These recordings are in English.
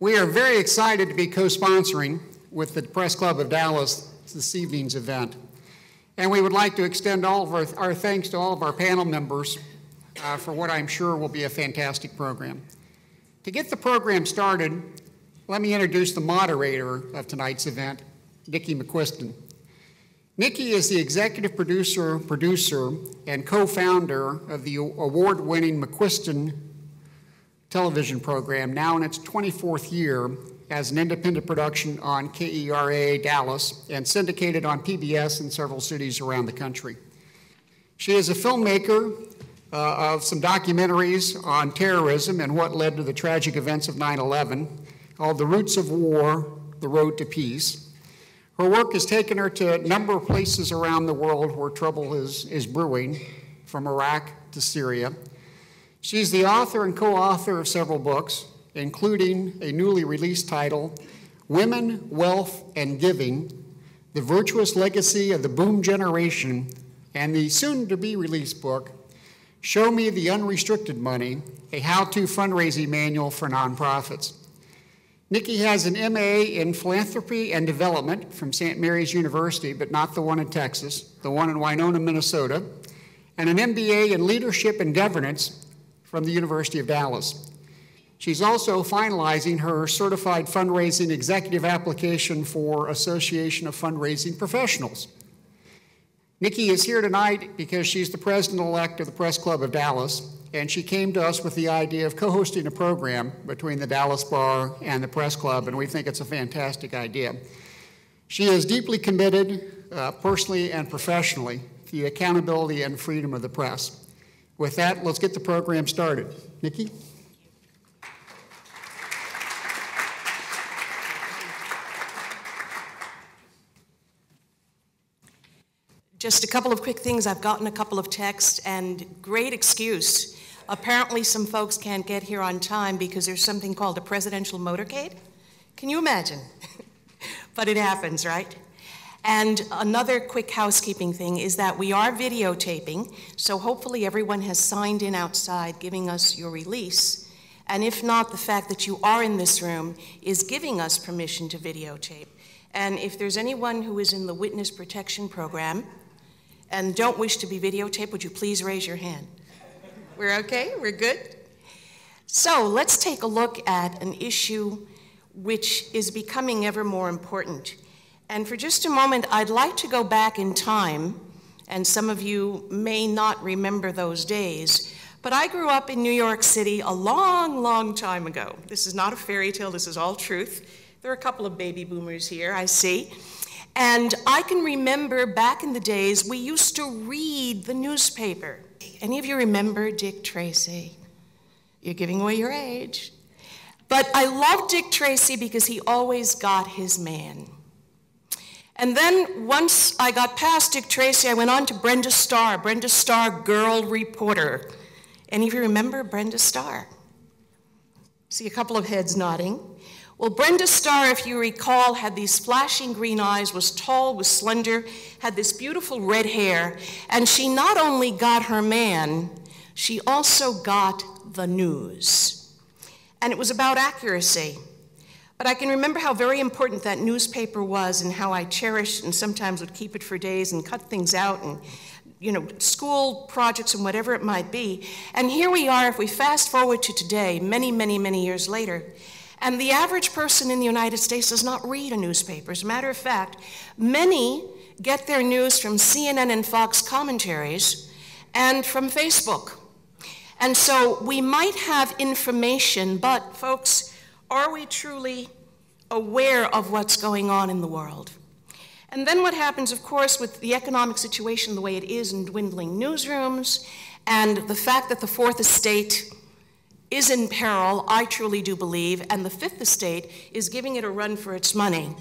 We are very excited to be co-sponsoring with the Press Club of Dallas this evening's event. And we would like to extend all of our thanks to all of our panel members for what I'm sure will be a fantastic program. To get the program started, let me introduce the moderator of tonight's event, Nikki McQuiston. Nikki is the executive producer, and co-founder of the award-winning McQuiston television program, now in its 24th year as an independent production on KERA Dallas and syndicated on PBS in several cities around the country. She is a filmmaker of some documentaries on terrorism and what led to the tragic events of 9/11, called The Roots of War, The Road to Peace. Her work has taken her to a number of places around the world where trouble is brewing, from Iraq to Syria. She's the author and co-author of several books, including a newly released title, Women, Wealth, and Giving, The Virtuous Legacy of the Boom Generation, and the soon-to-be released book, Show Me the Unrestricted Money, a how-to fundraising manual for nonprofits. Nikki has an MA in Philanthropy and Development from St. Mary's University, but not the one in Texas, the one in Winona, Minnesota, and an MBA in Leadership and Governance from the University of Dallas. She's also finalizing her Certified Fundraising Executive application for Association of Fundraising Professionals. Nikki is here tonight because she's the president-elect of the Press Club of Dallas, and she came to us with the idea of co-hosting a program between the Dallas Bar and the Press Club, and we think it's a fantastic idea. She is deeply committed, personally and professionally, to the accountability and freedom of the press. With that, let's get the program started. Nikki? Just a couple of quick things. I've gotten a couple of texts, and great excuse. Apparently some folks can't get here on time because there's something called a presidential motorcade. Can you imagine? But it happens, right? And another quick housekeeping thing is that we are videotaping, so hopefully everyone has signed in outside giving us your release. And if not, the fact that you are in this room is giving us permission to videotape. And if there's anyone who is in the witness protection program and don't wish to be videotaped, would you please raise your hand? We're okay? We're good? So let's take a look at an issue which is becoming ever more important. And for just a moment, I'd like to go back in time, and some of you may not remember those days, but I grew up in New York City a long, long time ago. This is not a fairy tale, this is all truth. There are a couple of baby boomers here, I see. And I can remember back in the days, we used to read the newspaper. Any of you remember Dick Tracy? You're giving away your age. But I loved Dick Tracy because he always got his man. And then once I got past Dick Tracy, I went on to Brenda Starr, girl reporter. Any of you remember Brenda Starr? See a couple of heads nodding. Well, Brenda Starr, if you recall, had these flashing green eyes, was tall, was slender, had this beautiful red hair, and she not only got her man, she also got the news. And it was about accuracy. But I can remember how very important that newspaper was and how I cherished and sometimes would keep it for days and cut things out and, you know, school projects and whatever it might be. And here we are, if we fast forward to today, many, many, many years later, and the average person in the United States does not read a newspaper. As a matter of fact, many get their news from CNN and Fox commentaries and from Facebook. And so we might have information, but folks, are we truly aware of what's going on in the world? And then what happens, of course, with the economic situation the way it is in dwindling newsrooms, and the fact that the Fourth Estate is in peril, I truly do believe, and the Fifth Estate is giving it a run for its money.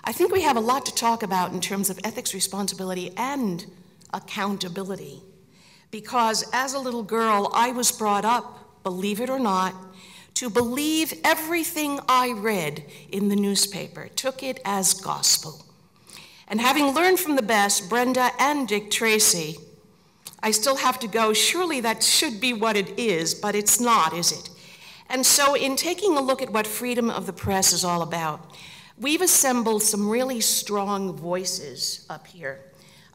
I think we have a lot to talk about in terms of ethics, responsibility, and accountability. Because as a little girl, I was brought up, believe it or not, to believe everything I read in the newspaper, took it as gospel. And having learned from the best, Brenda and Dick Tracy, I still have to go, surely that should be what it is, but it's not, is it? And so in taking a look at what freedom of the press is all about, we've assembled some really strong voices up here.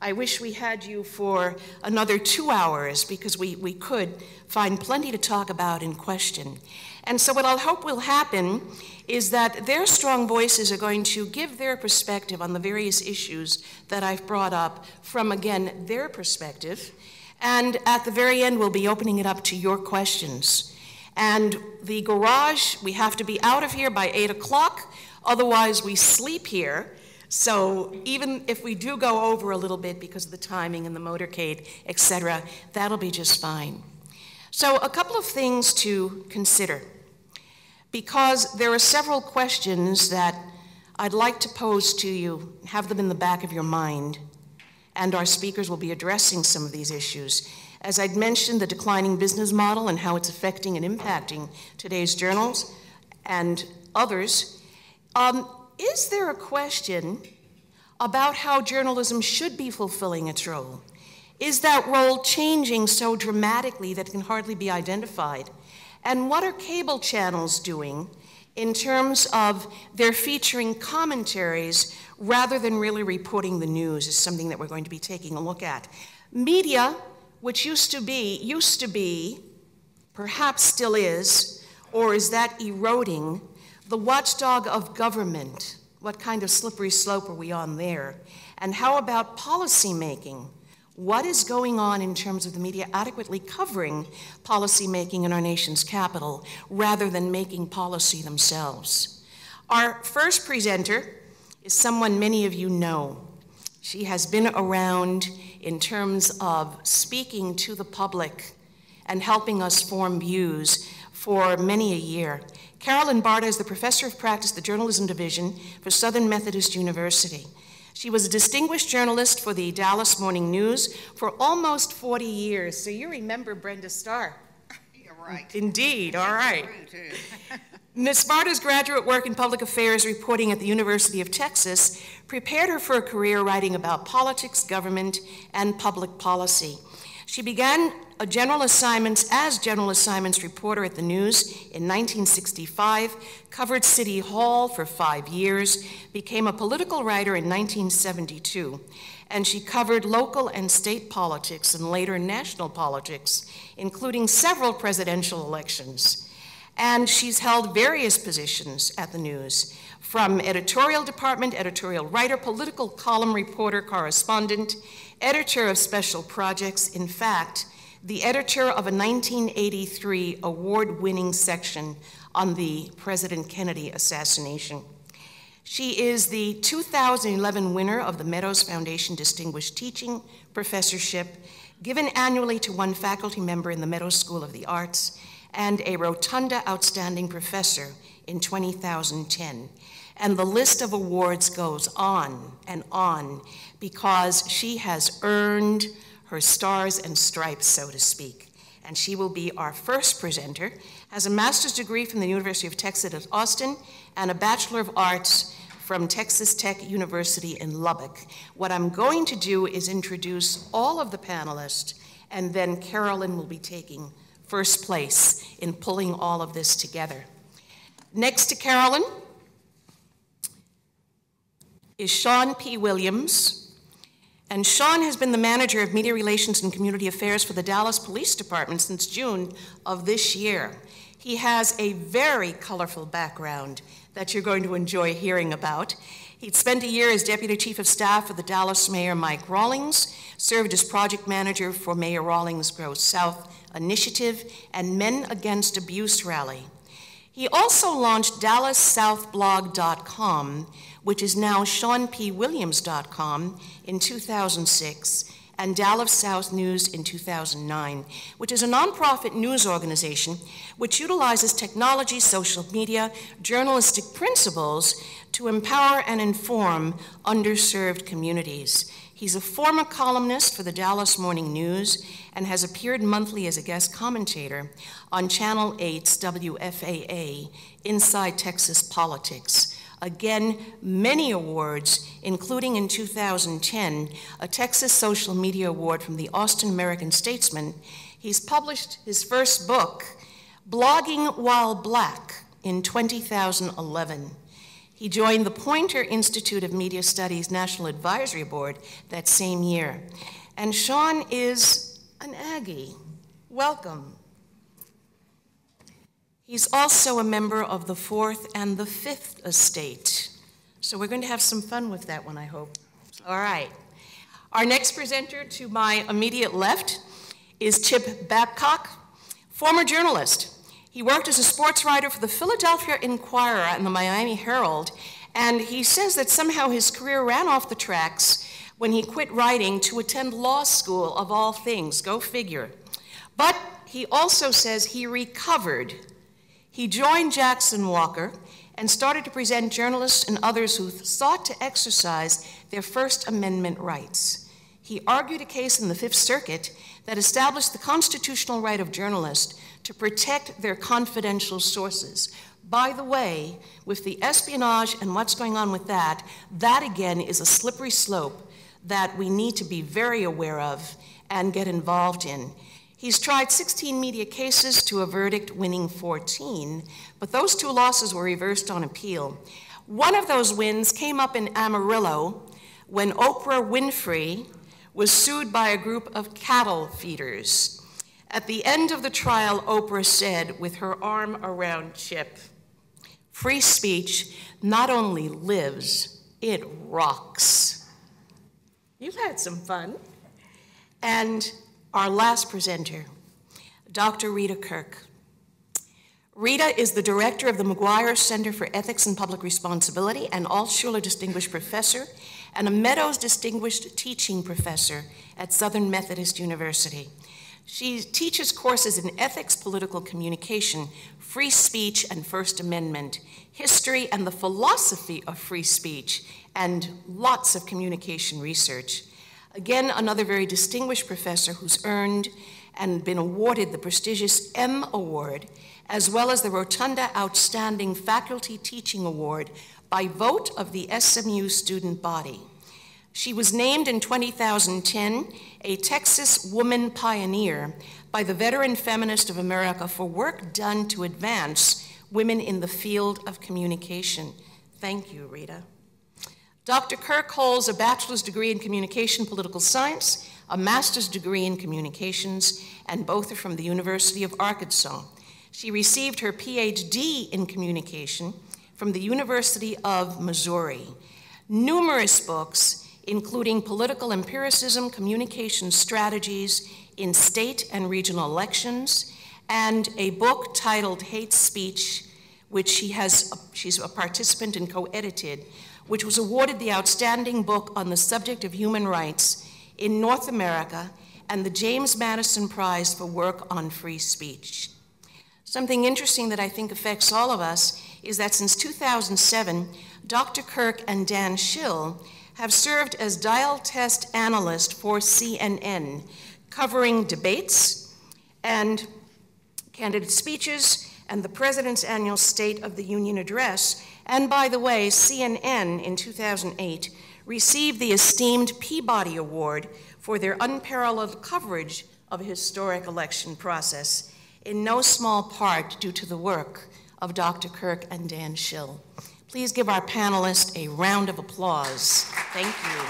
I wish we had you for another 2 hours because we could find plenty to talk about and question. And so what I hope will happen is that their strong voices are going to give their perspective on the various issues that I've brought up from, again, their perspective. And at the very end, we'll be opening it up to your questions. And the garage, we have to be out of here by 8 o'clock, otherwise we sleep here. So even if we do go over a little bit because of the timing and the motorcade, et cetera, that'll be just fine. So a couple of things to consider, because there are several questions that I'd like to pose to you, have them in the back of your mind, and our speakers will be addressing some of these issues. As I'd mentioned, the declining business model and how it's affecting and impacting today's journals and others. Is there a question about how journalism should be fulfilling its role? Is that role changing so dramatically that it can hardly be identified? And what are cable channels doing in terms of their featuring commentaries rather than really reporting the news is something that we're going to be taking a look at. Media, which used to be, perhaps still is, or is that eroding, the watchdog of government? What kind of slippery slope are we on there? And how about policy making? What is going on in terms of the media adequately covering policy making in our nation's capital rather than making policy themselves? Our first presenter is someone many of you know. She has been around in terms of speaking to the public and helping us form views for many a year. Carolyn Barta is the Professor of Practice at the Journalism Division for Southern Methodist University. She was a distinguished journalist for the Dallas Morning News for almost 40 years. So you remember Brenda Starr. You're right. Indeed, all right. Ms. Barta's graduate work in public affairs reporting at the University of Texas prepared her for a career writing about politics, government, and public policy. She began general assignments reporter at the News in 1965, covered City Hall for 5 years, became a political writer in 1972, and she covered local and state politics and later national politics, including several presidential elections. And she's held various positions at the News, from editorial department, editorial writer, political column reporter, correspondent, editor of special projects, in fact, the editor of a 1983 award-winning section on the President Kennedy assassination. She is the 2011 winner of the Meadows Foundation Distinguished Teaching Professorship, given annually to one faculty member in the Meadows School of the Arts, and a Rotunda Outstanding Professor in 2010. And the list of awards goes on and on because she has earned her stars and stripes, so to speak. And she will be our first presenter, has a master's degree from the University of Texas at Austin and a Bachelor of Arts from Texas Tech University in Lubbock. What I'm going to do is introduce all of the panelists, and then Carolyn will be taking first place in pulling all of this together. Next to Carolyn is Sean P. Williams. And Sean has been the manager of media relations and community affairs for the Dallas Police Department since June of this year. He has a very colorful background that you're going to enjoy hearing about. He'd spent a year as deputy chief of staff for the Dallas Mayor Mike Rawlings, served as project manager for Mayor Rawlings' Grow South initiative and Men Against Abuse rally. He also launched DallasSouthBlog.com, which is now SeanPWilliams.com, in 2006, and Dallas South News in 2009, which is a nonprofit news organization which utilizes technology, social media, journalistic principles to empower and inform underserved communities. He's a former columnist for the Dallas Morning News and has appeared monthly as a guest commentator on Channel 8's WFAA, Inside Texas Politics. Again, many awards, including in 2010, a Texas Social Media Award from the Austin American Statesman. He's published his first book, Blogging while black in 2011. He joined the Poynter Institute of Media Studies National Advisory Board that same year. And Sean is an Aggie. Welcome. He's also a member of the Fourth and the Fifth Estate. So we're going to have some fun with that one, I hope. All right. Our next presenter to my immediate left is Chip Babcock, former journalist. He worked as a sports writer for the Philadelphia Inquirer and the Miami Herald, and he says that somehow his career ran off the tracks when he quit writing to attend law school, of all things. Go figure. But he also says he recovered. He joined Jackson Walker and started to present journalists and others who sought to exercise their First Amendment rights. He argued a case in the Fifth Circuit that established the constitutional right of journalists to protect their confidential sources. By the way, with the espionage and what's going on with that, that again is a slippery slope that we need to be very aware of and get involved in. He's tried 16 media cases to a verdict, winning 14, but those 2 losses were reversed on appeal. One of those wins came up in Amarillo when Oprah Winfrey was sued by a group of cattle feeders. At the end of the trial, Oprah said, with her arm around Chip, "Free speech not only lives, it rocks." You've had some fun. And our last presenter, Dr. Rita Kirk. Rita is the director of the McGuire Center for Ethics and Public Responsibility, an Altshuler Distinguished Professor, and a Meadows Distinguished Teaching Professor at Southern Methodist University. She teaches courses in ethics, political communication, free speech and First Amendment, history and the philosophy of free speech, and lots of communication research. Again, another very distinguished professor who's earned and been awarded the prestigious M Award, as well as the Rotunda Outstanding Faculty Teaching Award by vote of the SMU student body. She was named in 2010 a Texas Woman Pioneer by the Veteran Feminist of America for work done to advance women in the field of communication. Thank you, Rita. Dr. Kirk holds a bachelor's degree in communication political science, a master's degree in communications, and both are from the University of Arkansas. She received her PhD in communication from the University of Missouri. Numerous books, including Political Empiricism, Communication Strategies in State and Regional Elections, and a book titled Hate Speech, which she's a participant and co-edited, which was awarded the Outstanding Book on the Subject of Human Rights in North America and the James Madison Prize for Work on Free Speech. Something interesting that I think affects all of us is that since 2007, Dr. Kirk and Dan Schill have served as dial test analyst for CNN, covering debates and candidate speeches and the President's annual State of the Union address. And by the way, CNN in 2008 received the esteemed Peabody Award for their unparalleled coverage of a historic election process, in no small part due to the work of Dr. Kirk and Dan Schill. Please give our panelists a round of applause. Thank you.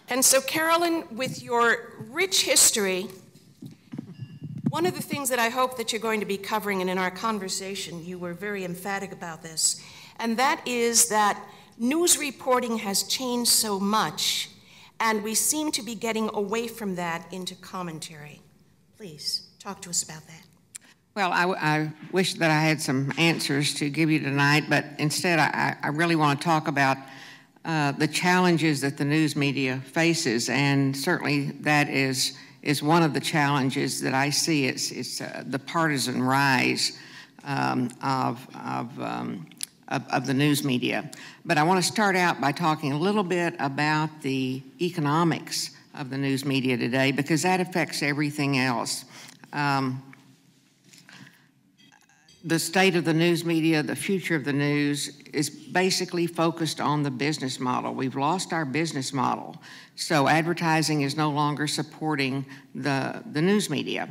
And so, Carolyn, with your rich history, one of the things that I hope that you're going to be covering, and in our conversation, you were very emphatic about this, and that is that news reporting has changed so much, and we seem to be getting away from that into commentary. Please, talk to us about that. Well, I wish that I had some answers to give you tonight, but instead I really want to talk about the challenges that the news media faces, and certainly that is one of the challenges that I see. It's the partisan rise of the news media. But I want to start out by talking a little bit about the economics of the news media today, because that affects everything else. the state of the news media, the future of the news, is basically focused on the business model. We've lost our business model, so advertising is no longer supporting the news media.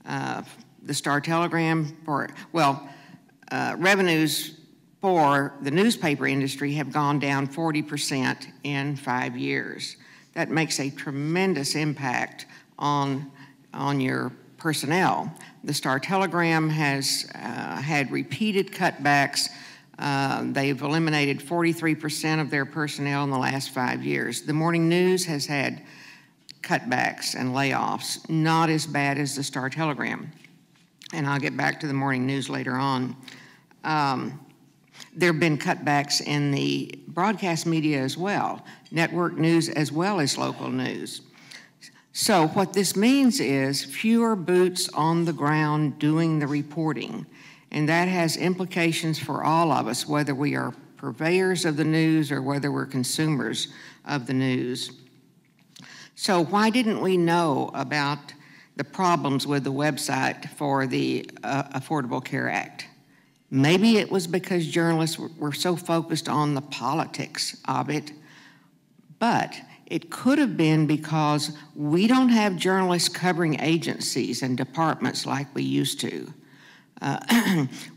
The Star-Telegram, revenues for the newspaper industry have gone down 40% in 5 years. That makes a tremendous impact on your personnel. The Star-Telegram has had repeated cutbacks. They've eliminated 43% of their personnel in the last 5 years. The Morning News has had cutbacks and layoffs, not as bad as the Star-Telegram. And I'll get back to the Morning News later on. There have been cutbacks in the broadcast media as well, network news as well as local news. So what this means is fewer boots on the ground doing the reporting, and that has implications for all of us, whether we are purveyors of the news or whether we're consumers of the news. So why didn't we know about the problems with the website for the Affordable Care Act? Maybe it was because journalists were so focused on the politics of it, but it could have been because we don't have journalists covering agencies and departments like we used to.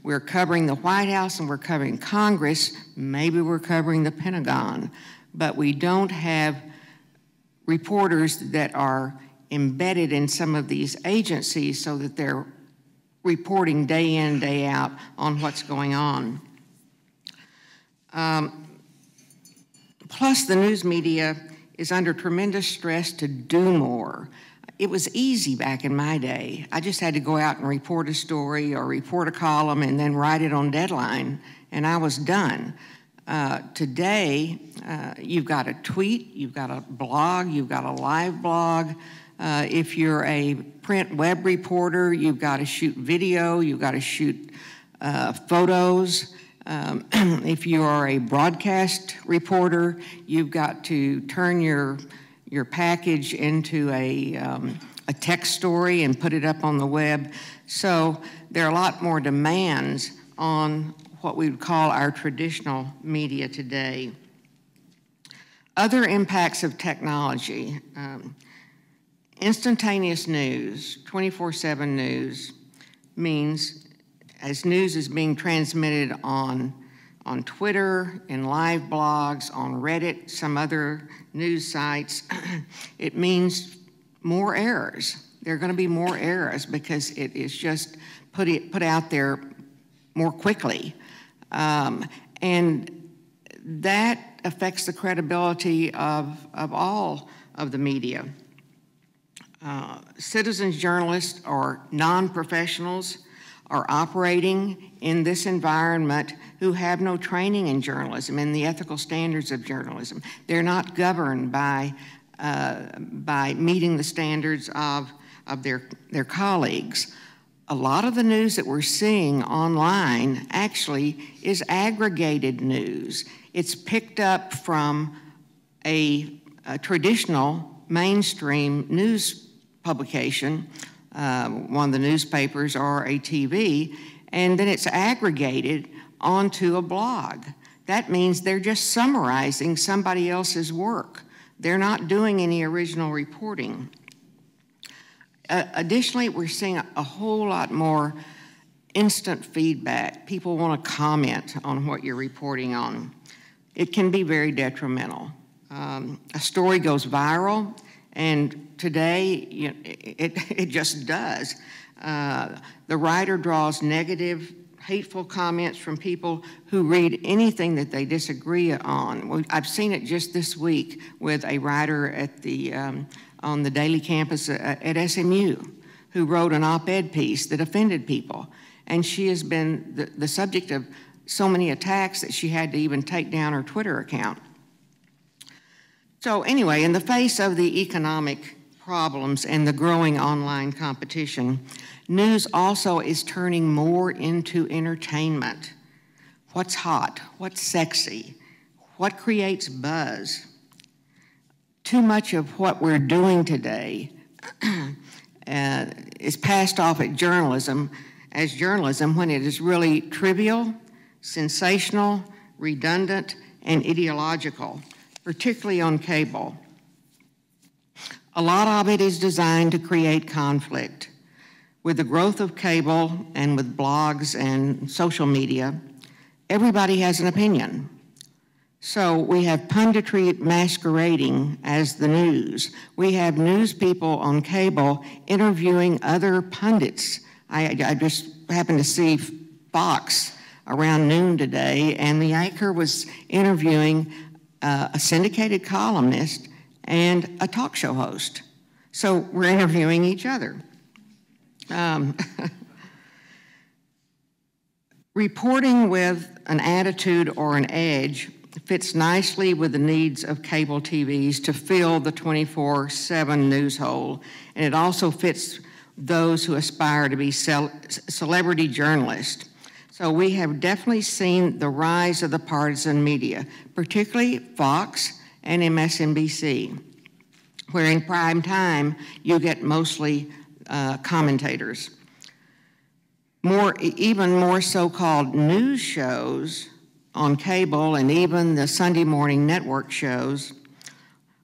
We're covering the White House and we're covering Congress, maybe we're covering the Pentagon, but we don't have reporters that are embedded in some of these agencies so that they're reporting day in, day out on what's going on. Plus, the news media is under tremendous stress to do more. It was easy back in my day. I just had to go out and report a story or report a column and then write it on deadline, and I was done. Today, you've got a tweet, you've got a blog, you've got a live blog. If you're a print web reporter, you've got to shoot video, you've got to shoot photos. If you are a broadcast reporter, you've got to turn your package into a text story and put it up on the web. So there are a lot more demands on what we would call our traditional media today. Other impacts of technology. Instantaneous news, 24/7 news, means as news is being transmitted on Twitter, in live blogs, on Reddit, some other news sites, it means more errors. There are going to be more errors because it is just put out there more quickly. And that affects the credibility of all of the media. Citizens journalists or non-professionals are operating in this environment who have no training in journalism and the ethical standards of journalism. They're not governed by meeting the standards of their colleagues. A lot of the news that we're seeing online actually is aggregated news. It's picked up from a traditional mainstream news publication, one of the newspapers or a TV, and then it's aggregated onto a blog. That means they're just summarizing somebody else's work. They're not doing any original reporting. Additionally, we're seeing a whole lot more instant feedback. People want to comment on what you're reporting on. It can be very detrimental. A story goes viral, and today it just does. The writer draws negative, hateful comments from people who read anything that they disagree on. I've seen it just this week with a writer at on the daily campus at SMU who wrote an op-ed piece that offended people. And she has been the subject of so many attacks that she had to even take down her Twitter account. So anyway, in the face of the economic problems and the growing online competition, news also is turning more into entertainment. What's hot? What's sexy? What creates buzz? Too much of what we're doing today is passed off at journalism as journalism when it is really trivial, sensational, redundant, and ideological, particularly on cable. A lot of it is designed to create conflict. With the growth of cable and with blogs and social media, everybody has an opinion. So we have punditry masquerading as the news. We have news people on cable interviewing other pundits. I just happened to see Fox around noon today, and the anchor was interviewing a syndicated columnist and a talk show host. So we're interviewing each other. Reporting with an attitude or an edge fits nicely with the needs of cable TVs to fill the 24/7 news hole, and it also fits those who aspire to be celebrity journalists. So we have definitely seen the rise of the partisan media, particularly Fox and MSNBC, where in prime time you get mostly commentators. Even more so-called news shows on cable and even the Sunday morning network shows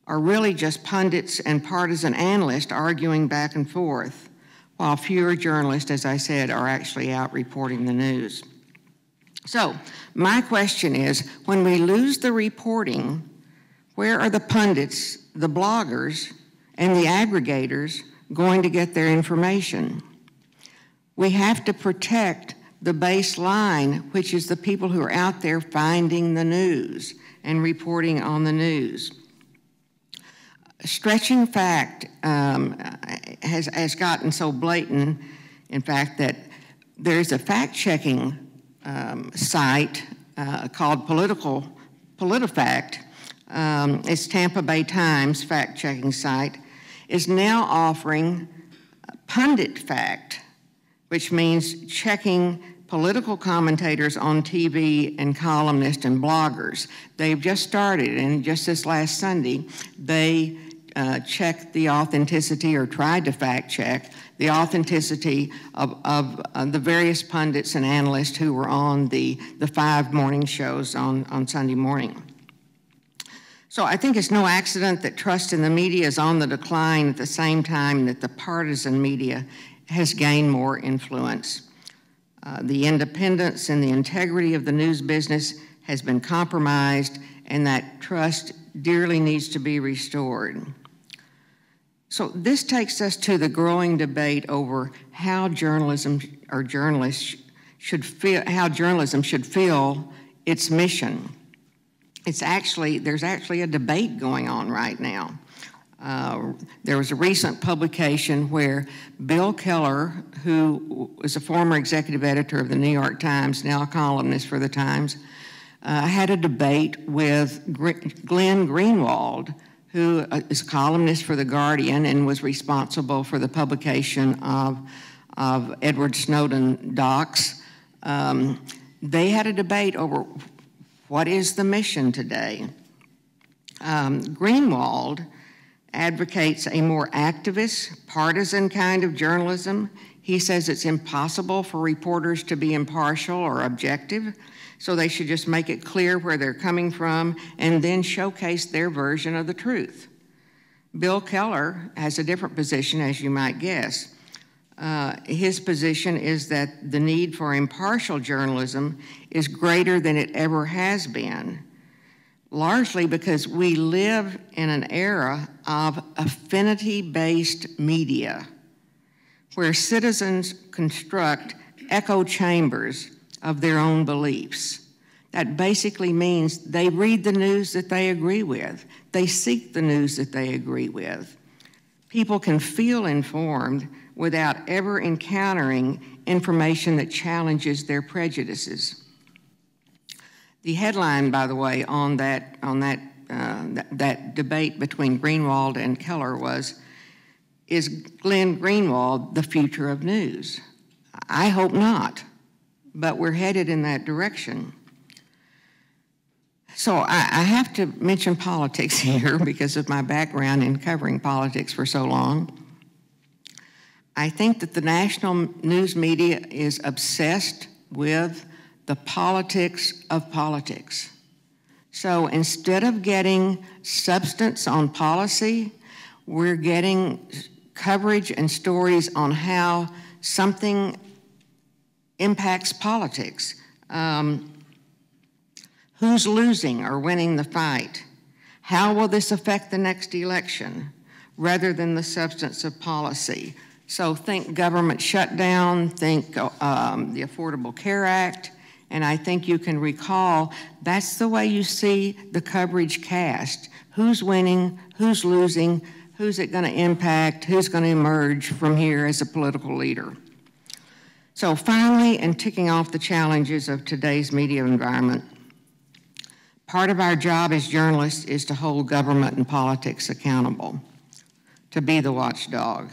are really just pundits and partisan analysts arguing back and forth, while fewer journalists, as I said, are actually out reporting the news. So my question is, when we lose the reporting, where are the pundits, the bloggers, and the aggregators going to get their information? We have to protect the baseline, which is the people who are out there finding the news and reporting on the news. Stretching fact has gotten so blatant, in fact, that there's a fact-checking site called PolitiFact. It's Tampa Bay Times fact-checking site, is now offering Pundit Fact, which means checking political commentators on TV and columnists and bloggers. They've just started, and just this last Sunday, they checked the authenticity, or tried to fact check the authenticity of the various pundits and analysts who were on the 5 morning shows on Sunday morning. So I think it's no accident that trust in the media is on the decline at the same time that the partisan media has gained more influence. The independence and the integrity of the news business has been compromised, and that trust dearly needs to be restored. So this takes us to the growing debate over how journalism should fill its mission. There's actually a debate going on right now. There was a recent publication where Bill Keller, who was a former executive editor of the New York Times, now a columnist for the Times, had a debate with Glenn Greenwald, who is a columnist for The Guardian and was responsible for the publication of Edward Snowden docs. They had a debate over what is the mission today. Greenwald advocates a more activist, partisan kind of journalism. He says it's impossible for reporters to be impartial or objective, so they should just make it clear where they're coming from and then showcase their version of the truth. Bill Keller has a different position, as you might guess. His position is that the need for impartial journalism is greater than it ever has been, largely because we live in an era of affinity-based media, where citizens construct echo chambers of their own beliefs. That basically means they read the news that they agree with. They seek the news that they agree with. People can feel informed without ever encountering information that challenges their prejudices. The headline, by the way, on that debate between Greenwald and Keller was, "Is Glenn Greenwald the future of news?" I hope not, but we're headed in that direction. So I have to mention politics here because of my background in covering politics for so long. I think that the national news media is obsessed with the politics of politics. So instead of getting substance on policy, we're getting coverage and stories on how something impacts politics. Who's losing or winning the fight? How will this affect the next election? Rather than the substance of policy. So think government shutdown, think the Affordable Care Act, and I think you can recall that's the way you see the coverage cast. Who's winning, who's losing, who's it going to impact, who's going to emerge from here as a political leader. So finally, in ticking off the challenges of today's media environment, part of our job as journalists is to hold government and politics accountable, to be the watchdog.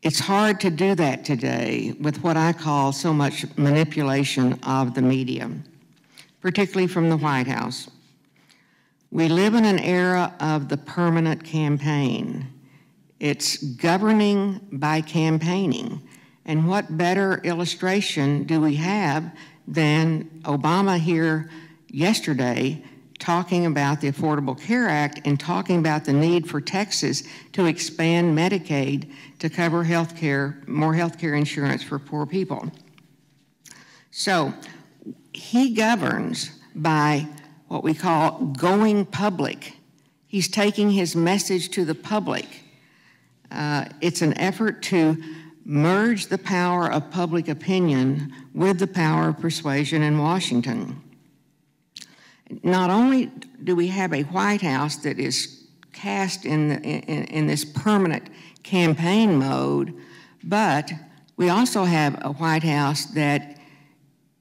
It's hard to do that today with what I call so much manipulation of the media, particularly from the White House. We live in an era of the permanent campaign. It's governing by campaigning. And what better illustration do we have than Obama here yesterday talking about the Affordable Care Act and talking about the need for Texas to expand Medicaid to cover more health care insurance for poor people. So he governs by what we call going public. He's taking his message to the public. It's an effort to merge the power of public opinion with the power of persuasion in Washington. Not only do we have a White House that is cast in this permanent campaign mode, but we also have a White House that,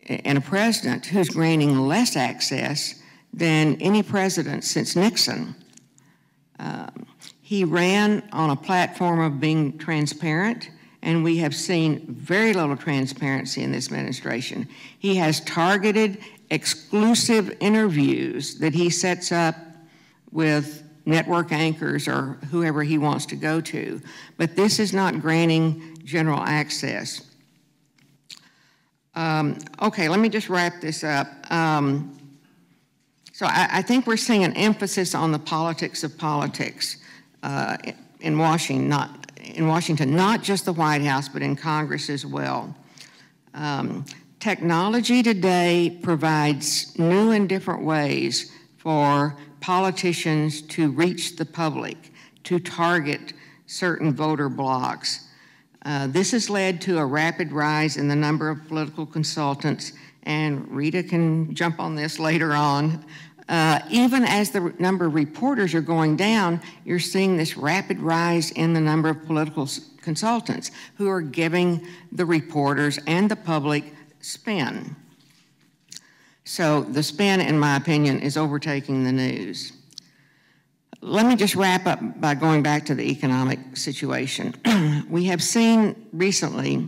and a president who's granting less access than any president since Nixon. He ran on a platform of being transparent, and we have seen very little transparency in this administration. He has targeted exclusive interviews that he sets up with network anchors or whoever he wants to go to, but this is not granting general access. Okay, let me just wrap this up. So I think we're seeing an emphasis on the politics of politics in Washington, not just the White House, but in Congress as well. Technology today provides new and different ways for politicians to reach the public, to target certain voter blocs. This has led to a rapid rise in the number of political consultants, and Rita can jump on this later on. Even as the number of reporters are going down, you're seeing this rapid rise in the number of political consultants who are giving the reporters and the public spin. So the spin, in my opinion, is overtaking the news. Let me just wrap up by going back to the economic situation. We have seen recently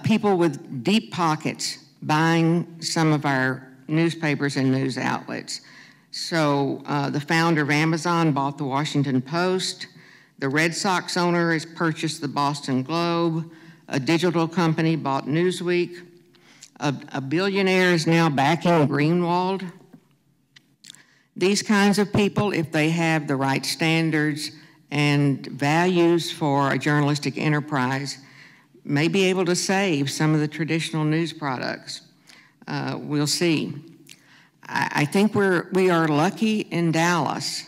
people with deep pockets buying some of our newspapers and news outlets. So the founder of Amazon bought the Washington Post. The Red Sox owner has purchased the Boston Globe. A digital company bought Newsweek. A billionaire is now backing Greenwald. These kinds of people, if they have the right standards and values for a journalistic enterprise, may be able to save some of the traditional news products. We'll see. I think we are lucky in Dallas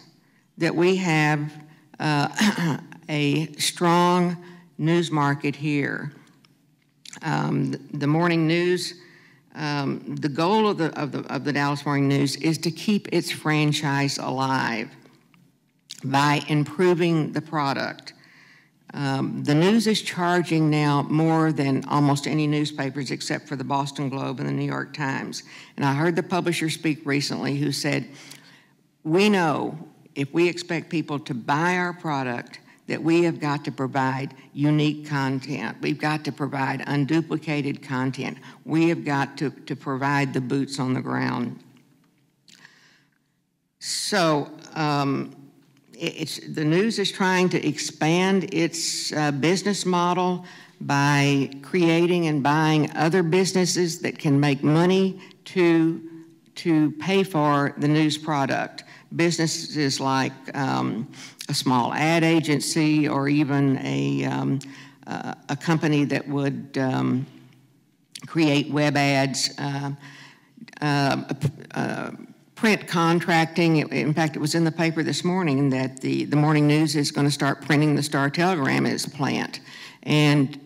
that we have a strong news market here. The morning news, the goal of the Dallas Morning News is to keep its franchise alive by improving the product. The news is charging now more than almost any newspapers except for the Boston Globe and the New York Times. And I heard the publisher speak recently who said, we know if we expect people to buy our product that we have got to provide unique content. We've got to provide unduplicated content. We have got to provide the boots on the ground. So the news is trying to expand its business model by creating and buying other businesses that can make money to pay for the news product. Businesses like a small ad agency, or even a company that would create web ads, print contracting. In fact, it was in the paper this morning that the Morning News is going to start printing the Star Telegram at its plant. And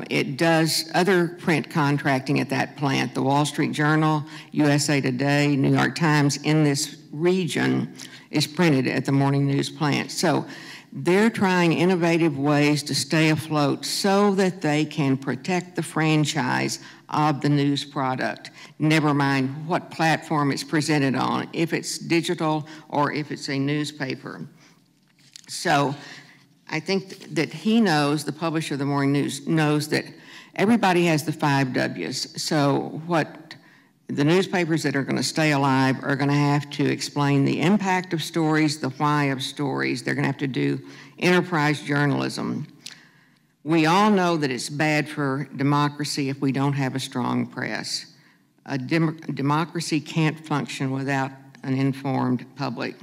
it does other print contracting at that plant. The Wall Street Journal, USA Today, New York Times in this region is printed at the Morning News plant. So they're trying innovative ways to stay afloat so that they can protect the franchise of the news product, never mind what platform it's presented on, if it's digital or if it's a newspaper. So I think that he knows, the publisher of the Morning News knows, that everybody has the 5 W's. So what the newspapers that are going to stay alive are going to have to explain the impact of stories, the why of stories. They're going to have to do enterprise journalism. We all know that it's bad for democracy if we don't have a strong press. A democracy can't function without an informed public.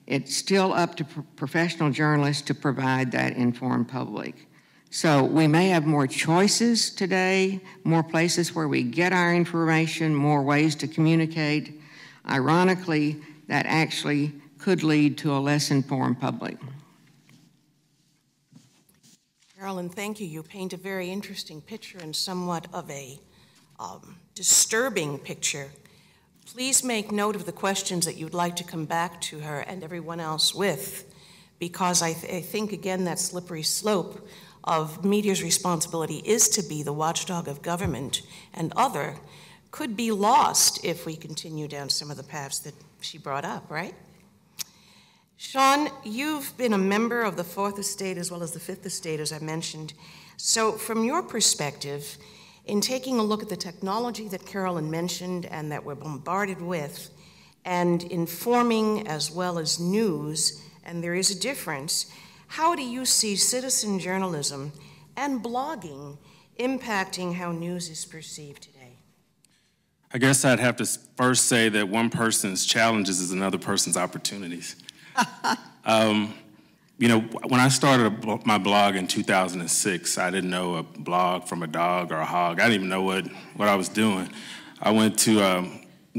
It's still up to professional journalists to provide that informed public. So we may have more choices today, more places where we get our information, more ways to communicate. Ironically, that actually could lead to a less informed public. Carolyn, thank you. You paint a very interesting picture and somewhat of a disturbing picture. Please make note of the questions that you'd like to come back to her and everyone else with, because I think, again, that slippery slope of media's responsibility is to be the watchdog of government and other could be lost if we continue down some of the paths that she brought up, right? Sean, you've been a member of the Fourth Estate as well as the Fifth Estate, as I mentioned. So from your perspective, in taking a look at the technology that Carolyn mentioned and that we're bombarded with, and informing as well as news, and there is a difference, how do you see citizen journalism and blogging impacting how news is perceived today? I guess I'd have to first say that one person's challenges is another person's opportunities. You know, when I started my blog in 2006, I didn't know a blog from a dog or a hog. I didn't even know what I was doing. I went to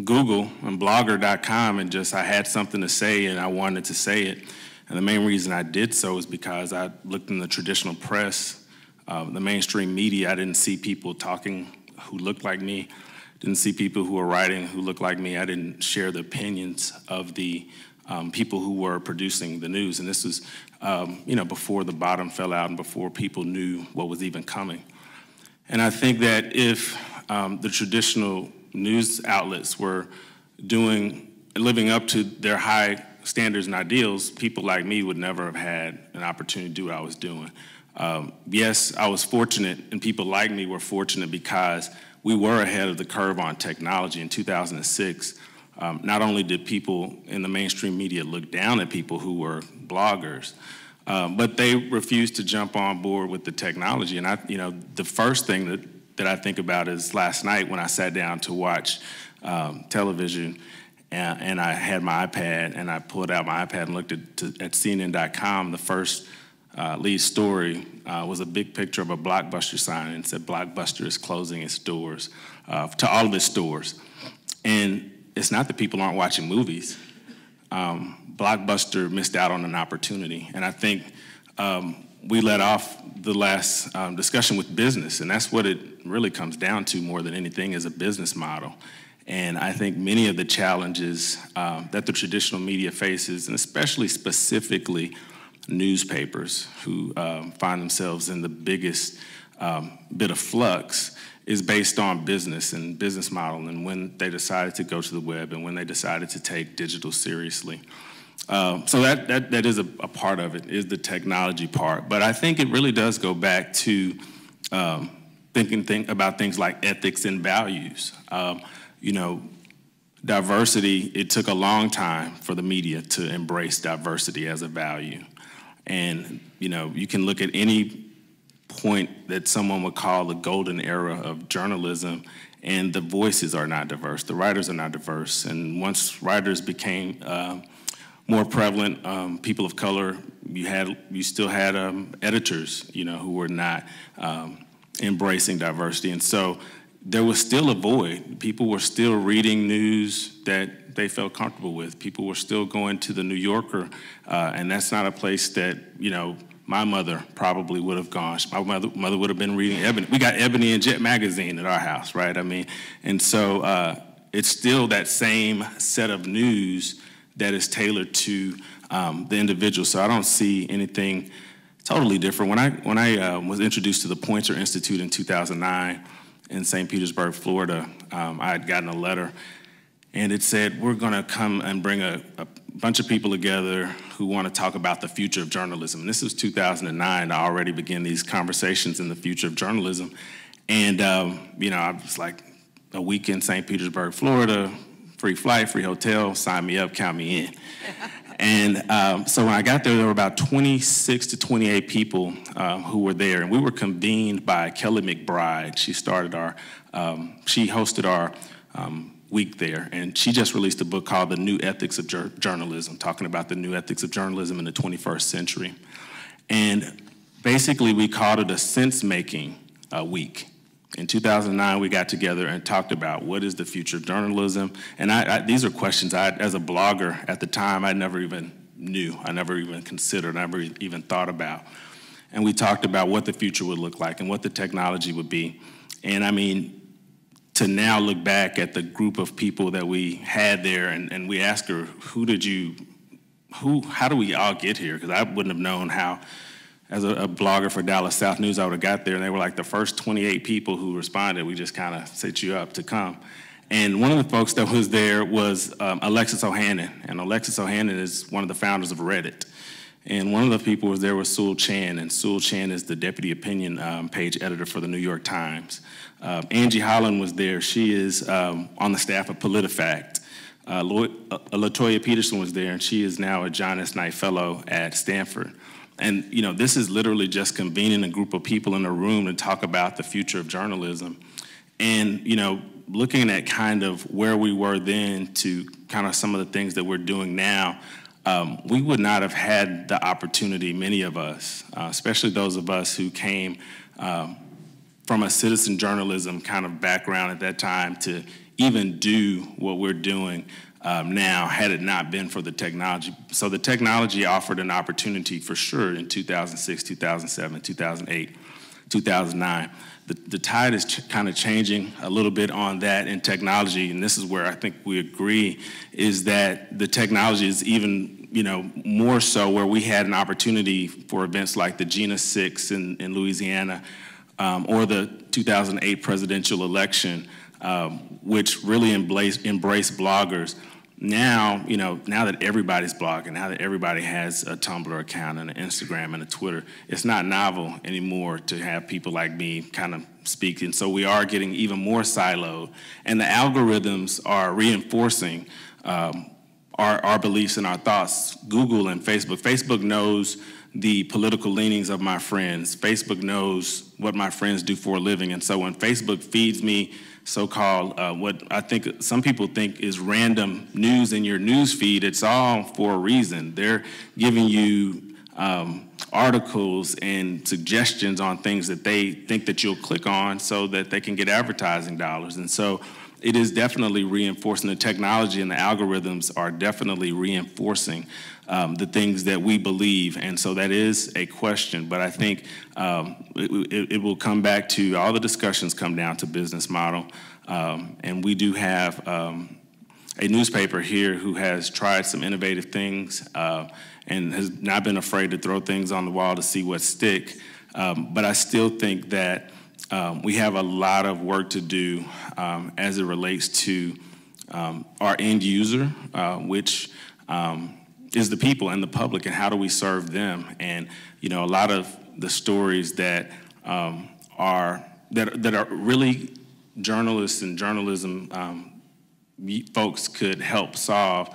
Google and blogger.com and I had something to say and I wanted to say it. And the main reason I did so is because I looked in the traditional press, the mainstream media. I didn't see people talking who looked like me. Didn't see people who were writing who looked like me. I didn't share the opinions of the people who were producing the news. And this was, you know, before the bottom fell out and before people knew what was even coming. And I think that if the traditional news outlets were living up to their high standards and ideals, people like me would never have had an opportunity to do what I was doing. Yes, I was fortunate, and people like me were fortunate because we were ahead of the curve on technology. In 2006, not only did people in the mainstream media look down at people who were bloggers, but they refused to jump on board with the technology. And the first thing that I think about is last night when I sat down to watch television, and I had my iPad, and I pulled out my iPad and looked at CNN.com. The first lead story was a big picture of a Blockbuster sign, and it said Blockbuster is closing its doors to all of its stores. And it's not that people aren't watching movies. Blockbuster missed out on an opportunity. And I think we let off the last discussion with business, and that's what it really comes down to more than anything, is a business model. And I think many of the challenges that the traditional media faces, and especially specifically newspapers who find themselves in the biggest bit of flux, is based on business and business model and when they decided to go to the web and when they decided to take digital seriously. So that is a part of it, is the technology part. But I think it really does go back to thinking about things like ethics and values. You know, diversity, it took a long time for the media to embrace diversity as a value. And, you know, you can look at any point that someone would call the golden era of journalism, and the voices are not diverse, the writers are not diverse. And once writers became more prevalent, people of color, you still had editors, you know, who were not embracing diversity. And so there was still a void. People were still reading news that they felt comfortable with. People were still going to the New Yorker, and that's not a place that, you know, my mother probably would have gone. My mother would have been reading Ebony. We got Ebony and Jet magazine at our house, right? I mean, and so it's still that same set of news that is tailored to the individual. So I don't see anything totally different. When I was introduced to the Poynter Institute in 2009 in St. Petersburg, Florida, I had gotten a letter, and it said, we're gonna come and bring a bunch of people together who want to talk about the future of journalism. And this was 2009. I already began these conversations in the future of journalism. And, you know, I was like, a week in St. Petersburg, Florida, free flight, free hotel, sign me up, count me in. And so when I got there were about 26 to 28 people who were there. And we were convened by Kelly McBride. She hosted our week there, and she just released a book called The New Ethics of Journalism, talking about the new ethics of journalism in the 21st century. And basically we called it a sense-making week. In 2009, we got together and talked about what is the future of journalism. And these are questions as a blogger at the time, I never even knew, I never even considered, never even thought about. And we talked about what the future would look like and what the technology would be. And I mean, to now look back at the group of people that we had there, and we asked her, how do we all get here? Because I wouldn't have known how, as a blogger for Dallas South News, I would have got there, and they were like the first 28 people who responded. We just kind of set you up to come. And one of the folks that was there was Alexis Ohanian, and Alexis Ohanian is one of the founders of Reddit. And one of the people was there was Sewell Chan, and Sewell Chan is the deputy opinion page editor for the New York Times. Angie Holland was there. She is on the staff of PolitiFact. LaToya Peterson was there, and she is now a John S. Knight Fellow at Stanford. And, you know, this is literally just convening a group of people in a room to talk about the future of journalism. And, you know, looking at kind of where we were then to kind of some of the things that we're doing now, we would not have had the opportunity, many of us, especially those of us who came from a citizen journalism kind of background at that time, to even do what we're doing now had it not been for the technology. So the technology offered an opportunity for sure in 2006, 2007, 2008, 2009. The tide is kind of changing a little bit on that in technology, and this is where I think we agree, is that the technology is even, you know, more so where we had an opportunity for events like the Gina 6 in Louisiana, or the 2008 presidential election, which really embraced bloggers. Now, you know, now that everybody's blogging, now that everybody has a Tumblr account and an Instagram and a Twitter, it's not novel anymore to have people like me kind of speak. And so we are getting even more siloed. And the algorithms are reinforcing our beliefs and our thoughts. Google and Facebook. Facebook knows the political leanings of my friends. Facebook knows what my friends do for a living. And so when Facebook feeds me so-called what I think some people think is random news in your news feed, it's all for a reason. They're giving you articles and suggestions on things that they think that you'll click on so that they can get advertising dollars. And so it is definitely reinforcing. The technology and the algorithms are definitely reinforcing the things that we believe. And so that is a question, but I think it will come back to, all the discussions come down to business model. And we do have a newspaper here who has tried some innovative things and has not been afraid to throw things on the wall to see what stick. But I still think that we have a lot of work to do as it relates to our end user, which is the people and the public, and how do we serve them? And, you know, a lot of the stories that are really journalists and journalism folks could help solve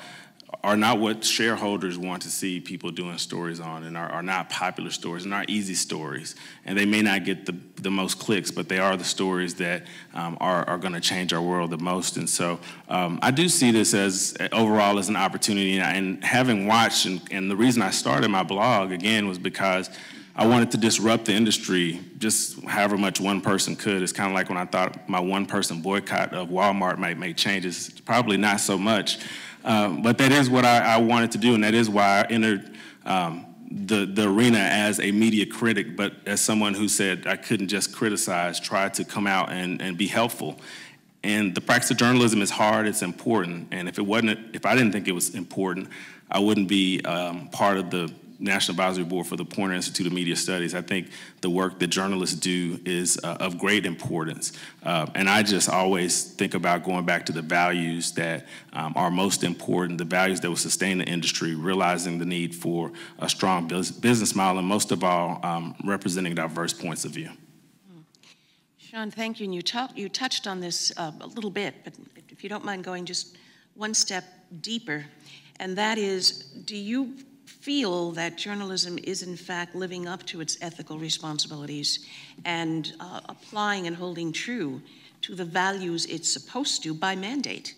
are not what shareholders want to see people doing stories on, and are not popular stories and are easy stories. And they may not get the most clicks, but they are the stories that are going to change our world the most. And so I do see this as overall as an opportunity. And having watched, and the reason I started my blog, again, was because I wanted to disrupt the industry just however much one person could. It's kind of like when I thought my one-person boycott of Walmart might make changes. Probably not so much. But that is what I wanted to do, and that is why I entered the arena as a media critic, but as someone who said I couldn't just criticize, try to come out and be helpful. And the practice of journalism is hard, it's important, and if I didn't think it was important, I wouldn't be part of the National Advisory Board for the Poynter Institute of Media Studies. I think the work that journalists do is of great importance. And I just always think about going back to the values that are most important, the values that will sustain the industry, realizing the need for a strong business model, and most of all, representing diverse points of view. Sean, thank you. And you touched on this a little bit, but if you don't mind going just one step deeper, and that is, do you feel that journalism is in fact living up to its ethical responsibilities and applying and holding true to the values it's supposed to by mandate?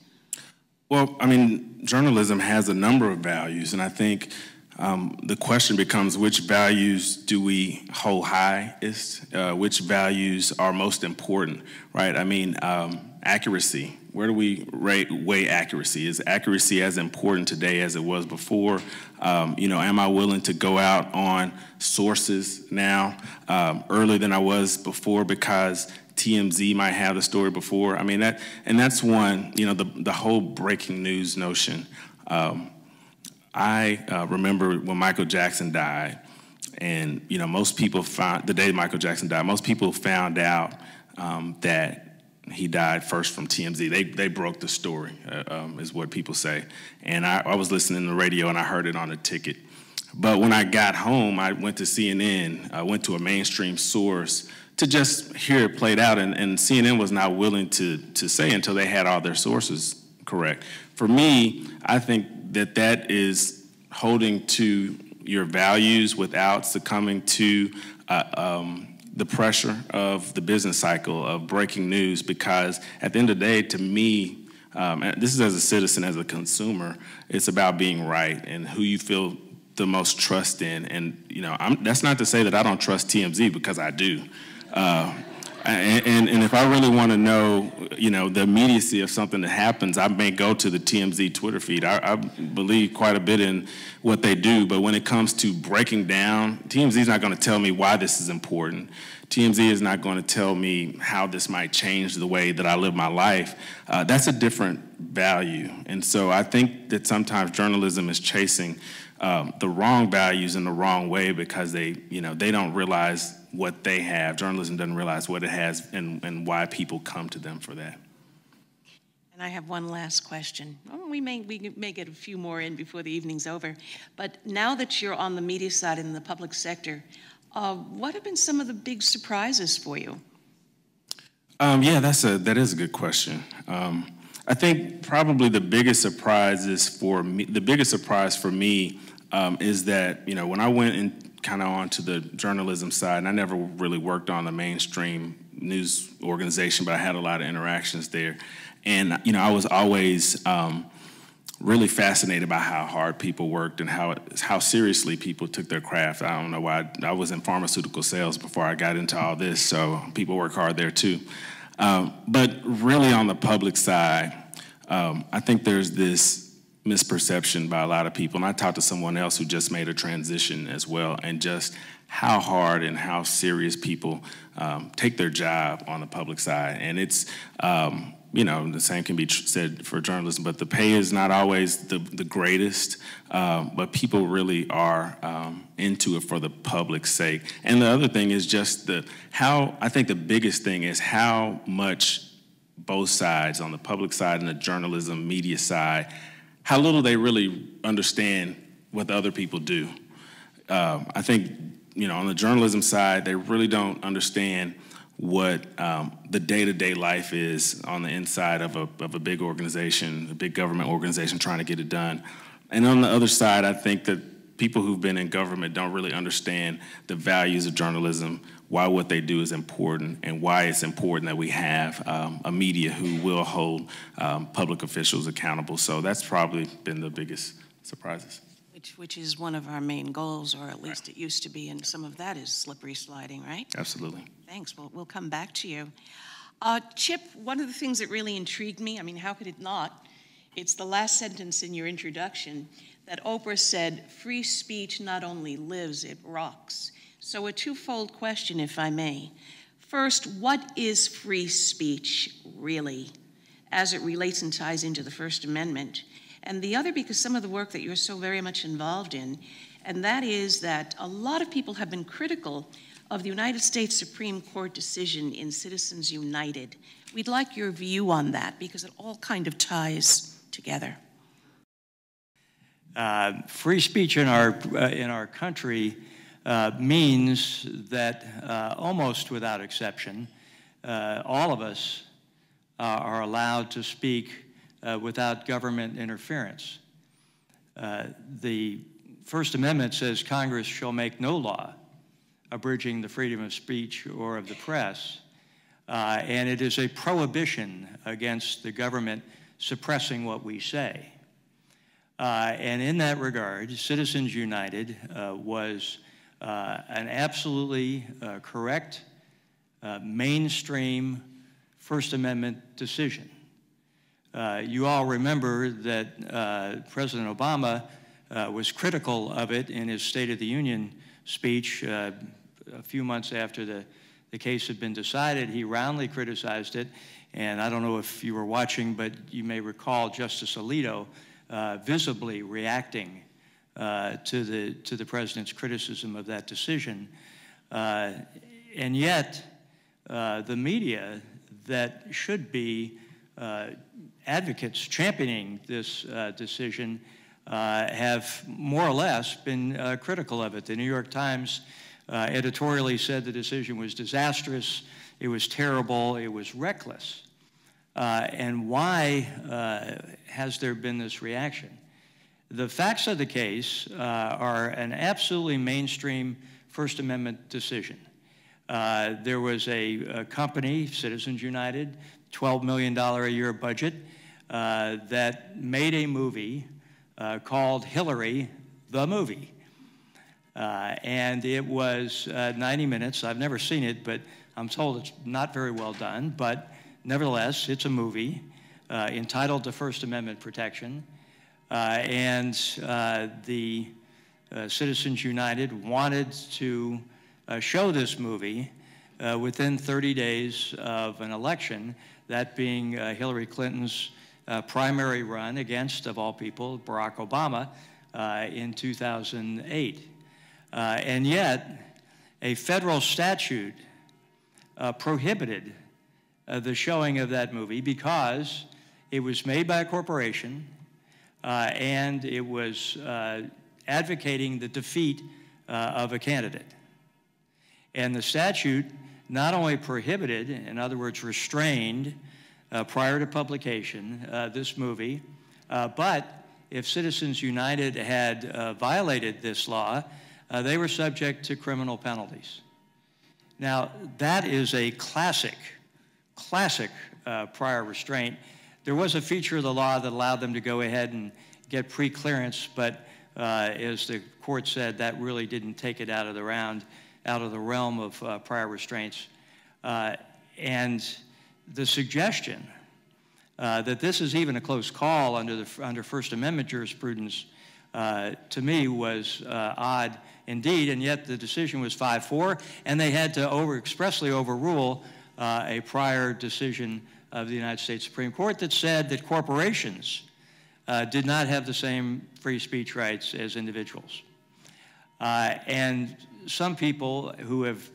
Well, I mean, journalism has a number of values, and I think the question becomes, which values do we hold highest? Which values are most important, right? I mean, accuracy. Where do we weigh accuracy? Is accuracy as important today as it was before? Am I willing to go out on sources now earlier than I was before because TMZ might have the story before? I mean, that's one, the whole breaking news notion. I remember when Michael Jackson died, and most people the day Michael Jackson died, most people found out that he died first from TMZ. They broke the story, is what people say. And I was listening to the radio and I heard it on a ticket. But when I got home, I went to CNN. I went to a mainstream source to just hear it played out. And CNN was not willing to say until they had all their sources correct. For me, I think that is holding to your values without succumbing to the pressure of the business cycle of breaking news, because at the end of the day, to me, this is as a citizen, as a consumer, it's about being right and who you feel the most trust in. And that's not to say that I don't trust TMZ, because I do. And if I really want to know, the immediacy of something that happens, I may go to the TMZ Twitter feed. I believe quite a bit in what they do, but when it comes to breaking down, TMZ is not going to tell me why this is important. TMZ is not going to tell me how this might change the way that I live my life. That's a different value. And so I think that sometimes journalism is chasing the wrong values in the wrong way because they don't realize what they have. Journalism doesn't realize what it has and why people come to them for that. And I have one last question. Well, we may get a few more in before the evening's over. But now that you're on the media side in the public sector, what have been some of the big surprises for you? Yeah, that is a good question. I think probably the biggest surprise for me is that when I went and kind of onto the journalism side, and I never really worked on a mainstream news organization, but I had a lot of interactions there. And, I was always really fascinated by how hard people worked and how seriously people took their craft. I don't know why. I was in pharmaceutical sales before I got into all this, so people work hard there too. But really on the public side, I think there's this misperception by a lot of people, and I talked to someone else who just made a transition as well, and just how hard and how serious people take their job on the public side. And it's, the same can be said for journalism, but the pay is not always the greatest, but people really are into it for the public's sake. And the other thing is just I think the biggest thing is how much both sides, on the public side and the journalism media side, how little they really understand what the other people do. I think, on the journalism side, they really don't understand what the day-to-day life is on the inside of a big organization, a big government organization trying to get it done. And on the other side, I think that people who've been in government don't really understand the values of journalism, why what they do is important, and why it's important that we have a media who will hold public officials accountable. So that's probably been the biggest surprises. Which is one of our main goals, or at least it used to be, and some of that is slippery sliding, right? Absolutely. Thanks. Well, we'll come back to you. Chip, one of the things that really intrigued me, I mean, how could it not? It's the last sentence in your introduction that Oprah said, free speech not only lives, it rocks. So a twofold question, if I may. First, what is free speech really, as it relates and ties into the First Amendment? And the other, because some of the work that you're so very much involved in, and that is that a lot of people have been critical of the United States Supreme Court decision in Citizens United. We'd like your view on that, because it all kind of ties together. Free speech in our country means that almost without exception, all of us are allowed to speak without government interference. The First Amendment says Congress shall make no law abridging the freedom of speech or of the press, and it is a prohibition against the government suppressing what we say. And in that regard, Citizens United was an absolutely correct, mainstream First Amendment decision. You all remember that President Obama was critical of it in his State of the Union speech a few months after the case had been decided. He roundly criticized it, and I don't know if you were watching, but you may recall Justice Alito visibly reacting to the president's criticism of that decision. And yet, the media that should be advocates championing this decision have more or less been critical of it. The New York Times editorially said the decision was disastrous, it was terrible, it was reckless. And why has there been this reaction? The facts of the case are an absolutely mainstream First Amendment decision. There was a company, Citizens United, $12 million a year budget, that made a movie called Hillary, the Movie. And it was 90 minutes. I've never seen it, but I'm told it's not very well done. But nevertheless, it's a movie entitled to First Amendment protection. And the Citizens United wanted to show this movie within 30 days of an election, that being Hillary Clinton's primary run against, of all people, Barack Obama in 2008. And yet, a federal statute prohibited the showing of that movie because it was made by a corporation and it was advocating the defeat of a candidate. And the statute not only prohibited, in other words, restrained prior to publication this movie, but if Citizens United had violated this law, they were subject to criminal penalties. Now, that is a classic prior restraint. There was a feature of the law that allowed them to go ahead and get pre-clearance, but as the court said, that really didn't take it out of the realm of prior restraints. And the suggestion that this is even a close call under First Amendment jurisprudence, to me, was odd indeed, and yet the decision was 5-4, and they had to expressly overrule a prior decision of the United States Supreme Court that said that corporations did not have the same free speech rights as individuals. And some people who have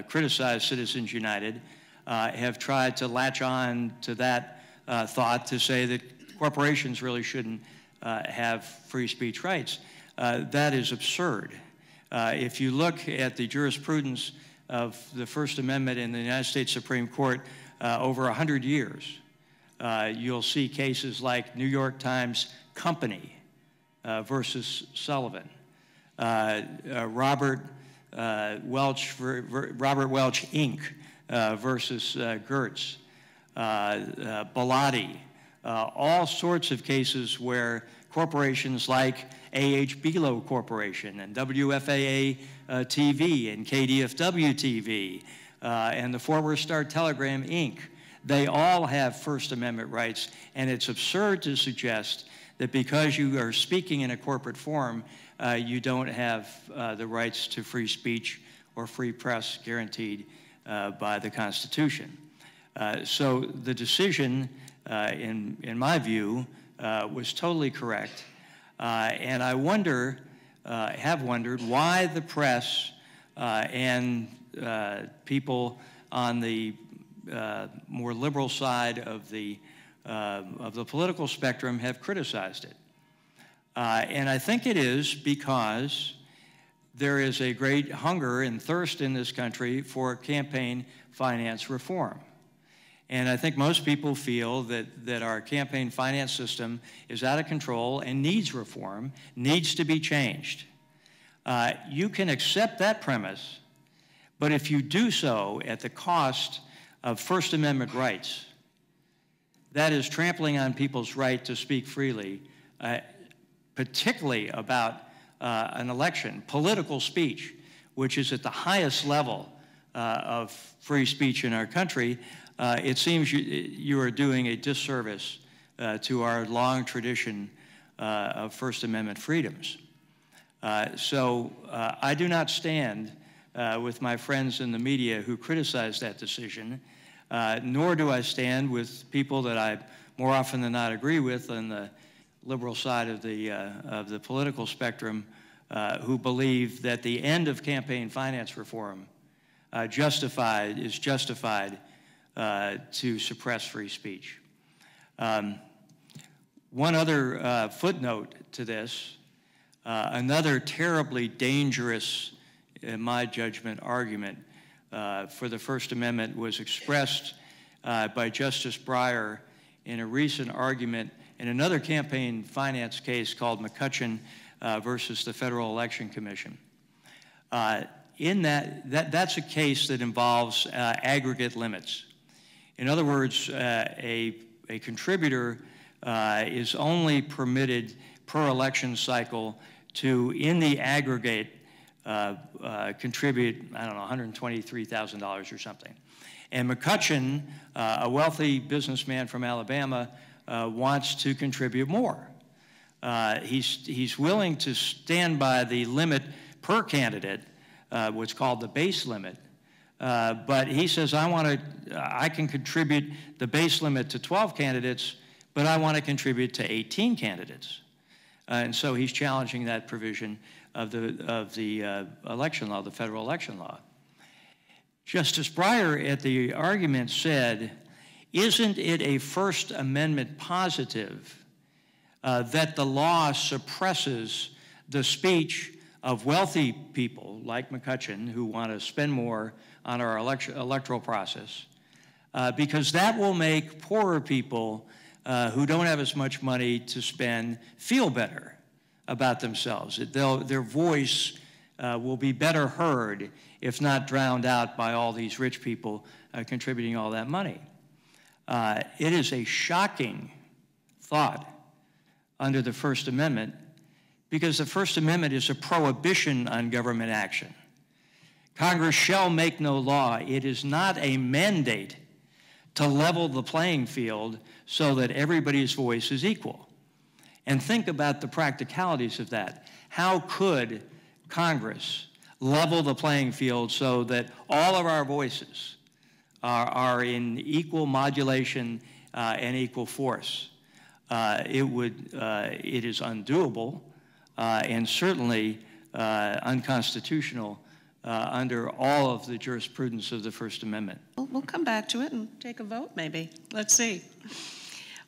criticized Citizens United have tried to latch on to that thought to say that corporations really shouldn't have free speech rights. That is absurd. If you look at the jurisprudence of the First Amendment in the United States Supreme Court over 100 years. You'll see cases like New York Times Company versus Sullivan, Robert Welch Inc. Versus Gertz, Bellotti, all sorts of cases where corporations like A.H. Belo Corporation and WFAA TV and KDFW TV and the Forward Star Telegram Inc., they all have First Amendment rights, and it's absurd to suggest that because you are speaking in a corporate forum, you don't have the rights to free speech or free press guaranteed by the Constitution. So the decision, in my view, was totally correct. And I wonder, have wondered, why the press and people on the more liberal side of the political spectrum have criticized it. And I think it is because there is a great hunger and thirst in this country for campaign finance reform. And I think most people feel that our campaign finance system is out of control and needs reform, needs to be changed. You can accept that premise, but if you do so at the cost of First Amendment rights, that is trampling on people's right to speak freely, particularly about an election, political speech, which is at the highest level of free speech in our country. It seems you are doing a disservice to our long tradition of First Amendment freedoms. So I do not stand with my friends in the media who criticize that decision, nor do I stand with people that I more often than not agree with on the liberal side of the political spectrum, who believe that the end of campaign finance reform is justified to suppress free speech. One other footnote to this, another terribly dangerous, in my judgment, argument for the First Amendment was expressed by Justice Breyer in a recent argument in another campaign finance case called McCutcheon versus the Federal Election Commission. In that's a case that involves aggregate limits. In other words, a contributor is only permitted per election cycle to, in the aggregate, contribute, I don't know, $123,000 or something. And McCutcheon, a wealthy businessman from Alabama, wants to contribute more. He's willing to stand by the limit per candidate, what's called the base limit, but he says, I can contribute the base limit to 12 candidates, but I want to contribute to 18 candidates. And so he's challenging that provision of the election law, the federal election law. Justice Breyer at the argument said, isn't it a First Amendment positive that the law suppresses the speech of wealthy people like McCutcheon who want to spend more on our electoral process, because that will make poorer people who don't have as much money to spend feel better about themselves. Their voice will be better heard if not drowned out by all these rich people contributing all that money. It is a shocking thought under the First Amendment, because the First Amendment is a prohibition on government action. Congress shall make no law. It is not a mandate to level the playing field so that everybody's voice is equal. And think about the practicalities of that. How could Congress level the playing field so that all of our voices are in equal modulation and equal force? It is undoable and certainly unconstitutional under all of the jurisprudence of the First Amendment. We'll come back to it and take a vote, maybe. Let's see.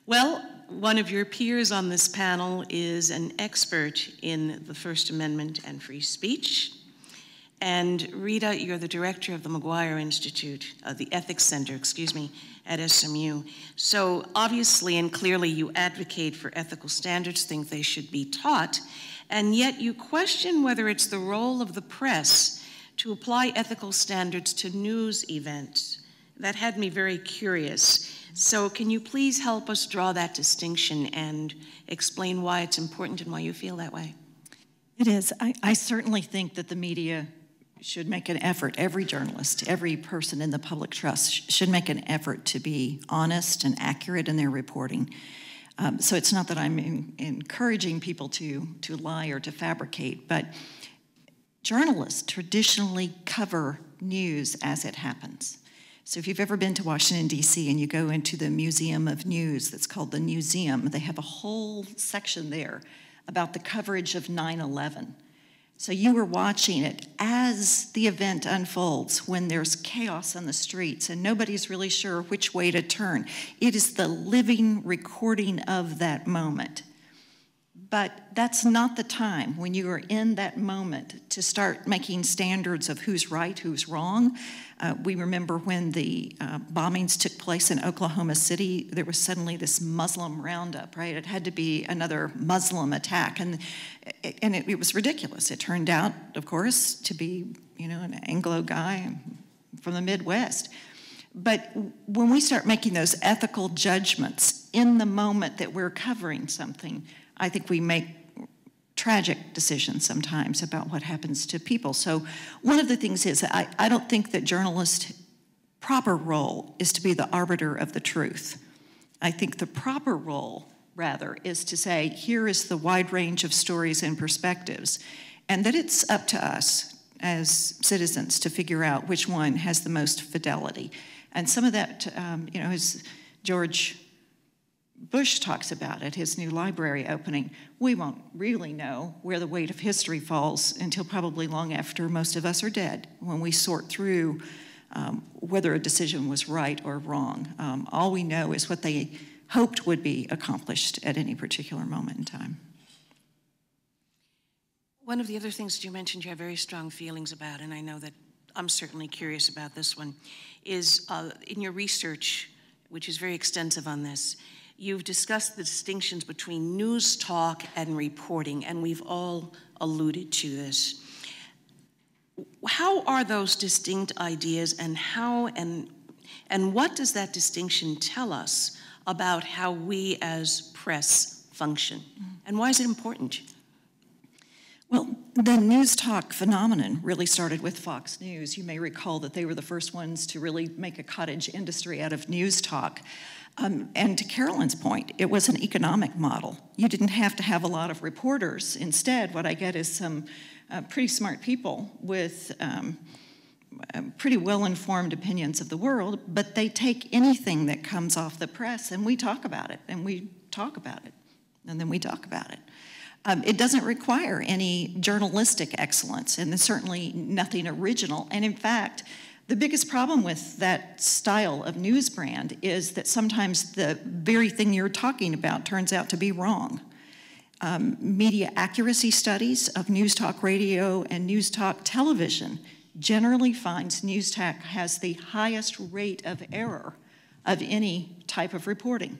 Well, one of your peers on this panel is an expert in the First Amendment and free speech, And Rita, you're the director of the McGuire Institute, the Ethics Center, excuse me, at SMU. So obviously and clearly you advocate for ethical standards, think they should be taught, and yet you question whether it's the role of the press to apply ethical standards to news events. That had me very curious. So can you please help us draw that distinction and explain why it's important and why you feel that way? It is. I certainly think that the media should make an effort, every journalist, every person in the public trust should make an effort to be honest and accurate in their reporting. So it's not that I'm encouraging people to lie or to fabricate, but journalists traditionally cover news as it happens. So if you've ever been to Washington, D.C., and you go into the Museum of News that's called the Newseum, they have a whole section there about the coverage of 9/11. So you were watching it as the event unfolds when there's chaos on the streets and nobody's really sure which way to turn. It is the living recording of that moment. But that's not the time when you are in that moment to start making standards of who's right, who's wrong. We remember when the bombings took place in Oklahoma City, there was suddenly this Muslim roundup, right? It had to be another Muslim attack, and it was ridiculous. It turned out, of course, to be, an Anglo guy from the Midwest. But when we start making those ethical judgments in the moment that we're covering something, I think we make tragic decisions sometimes about what happens to people. So one of the things is I don't think that journalists' proper role is to be the arbiter of the truth. I think the proper role, rather, is to say, here is the wide range of stories and perspectives, and that it's up to us as citizens to figure out which one has the most fidelity. And some of that, as George Bush talks about at his new library opening, we won't really know where the weight of history falls until probably long after most of us are dead, when we sort through whether a decision was right or wrong. All we know is what they hoped would be accomplished at any particular moment in time. One of the other things that you mentioned you have very strong feelings about, and I know that I'm certainly curious about this one, is in your research, which is very extensive on this, you've discussed the distinctions between news talk and reporting, and we've all alluded to this. How are those distinct ideas, and what does that distinction tell us about how we as press function? And why is it important? Well, the news talk phenomenon really started with Fox News. You may recall that they were the first ones to really make a cottage industry out of news talk. And to Carolyn's point, it was an economic model. You didn't have to have a lot of reporters. Instead, what I get is some pretty smart people with pretty well-informed opinions of the world, but they take anything that comes off the press and we talk about it, and we talk about it, and then we talk about it. It doesn't require any journalistic excellence, and there's certainly nothing original. And in fact, the biggest problem with that style of news brand is that sometimes the very thing you're talking about turns out to be wrong. Media accuracy studies of news talk radio and news talk television generally finds news talk has the highest rate of error of any type of reporting.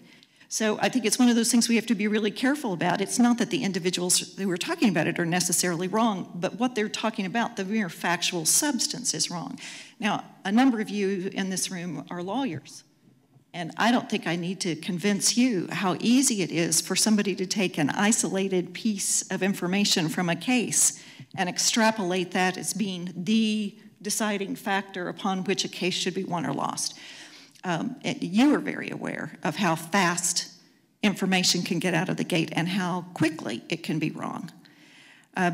So I think it's one of those things we have to be really careful about. It's not that the individuals who are talking about it are necessarily wrong, but what they're talking about, the mere factual substance, is wrong. Now, a number of you in this room are lawyers, and I don't think I need to convince you how easy it is for somebody to take an isolated piece of information from a case and extrapolate that as being the deciding factor upon which a case should be won or lost. You are very aware of how fast information can get out of the gate and how quickly it can be wrong.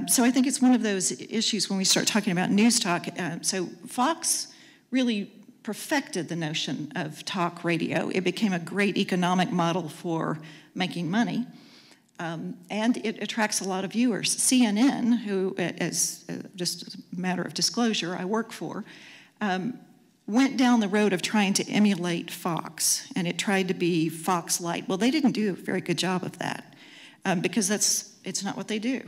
So I think it's one of those issues when we start talking about news talk. So Fox really perfected the notion of talk radio. It became a great economic model for making money, and it attracts a lot of viewers. CNN, who, as just a matter of disclosure, I work for, went down the road of trying to emulate Fox, and it tried to be Fox Light. Well, they didn't do a very good job of that because it's not what they do.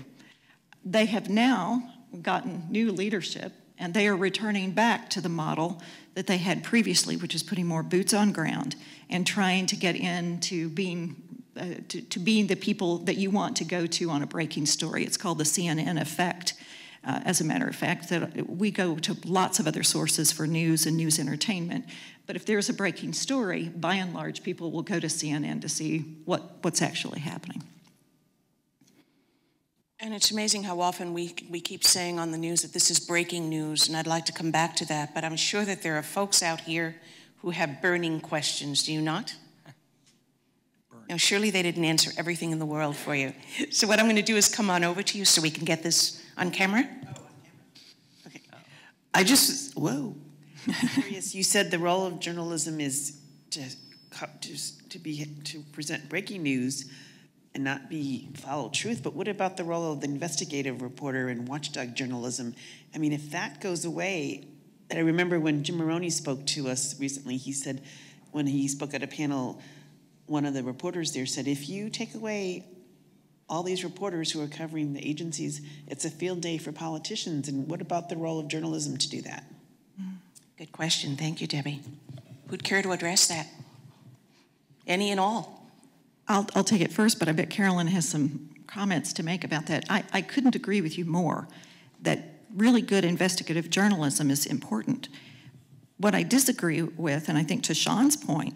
They have now gotten new leadership And they are returning back to the model that they had previously, which is putting more boots on ground and trying to get into being being the people that you want to go to on a breaking story. It's called the CNN effect. As a matter of fact, that we go to lots of other sources for news and news entertainment. But if there's a breaking story, by and large, people will go to CNN to see what's actually happening. And it's amazing how often we keep saying on the news that this is breaking news, and I'd like to come back to that, but I'm sure that there are folks out here who have burning questions, do you not? Now, surely they didn't answer everything in the world for you. So what I'm going to do is come on over to you so we can get this on camera. Okay. I just, whoa. Curious, you said the role of journalism is to present breaking news and not follow truth, but what about the role of the investigative reporter and watchdog journalism? I mean, if that goes away, and I remember when Jim Maroney spoke to us recently, he said, when he spoke at a panel, one of the reporters there said, if you take away all these reporters who are covering the agencies, it's a field day for politicians, and what about the role of journalism to do that? Good question. Thank you, Debbie. Who'd care to address that? Any and all? I'll take it first, but I bet Carolyn has some comments to make about that. I couldn't agree with you more that really good investigative journalism is important. What I disagree with, and I think to Sean's point,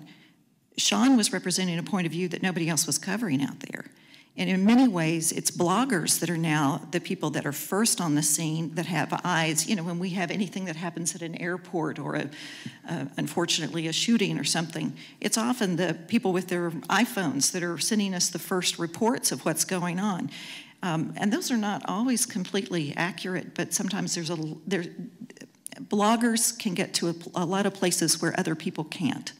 Sean was representing a point of view that nobody else was covering out there. And in many ways, it's bloggers that are now the people that are first on the scene, that have eyes. You know, when we have anything that happens at an airport or, unfortunately, a shooting or something, it's often the people with their iPhones that are sending us the first reports of what's going on. And those are not always completely accurate, but sometimes bloggers can get to a lot of places where other people can't.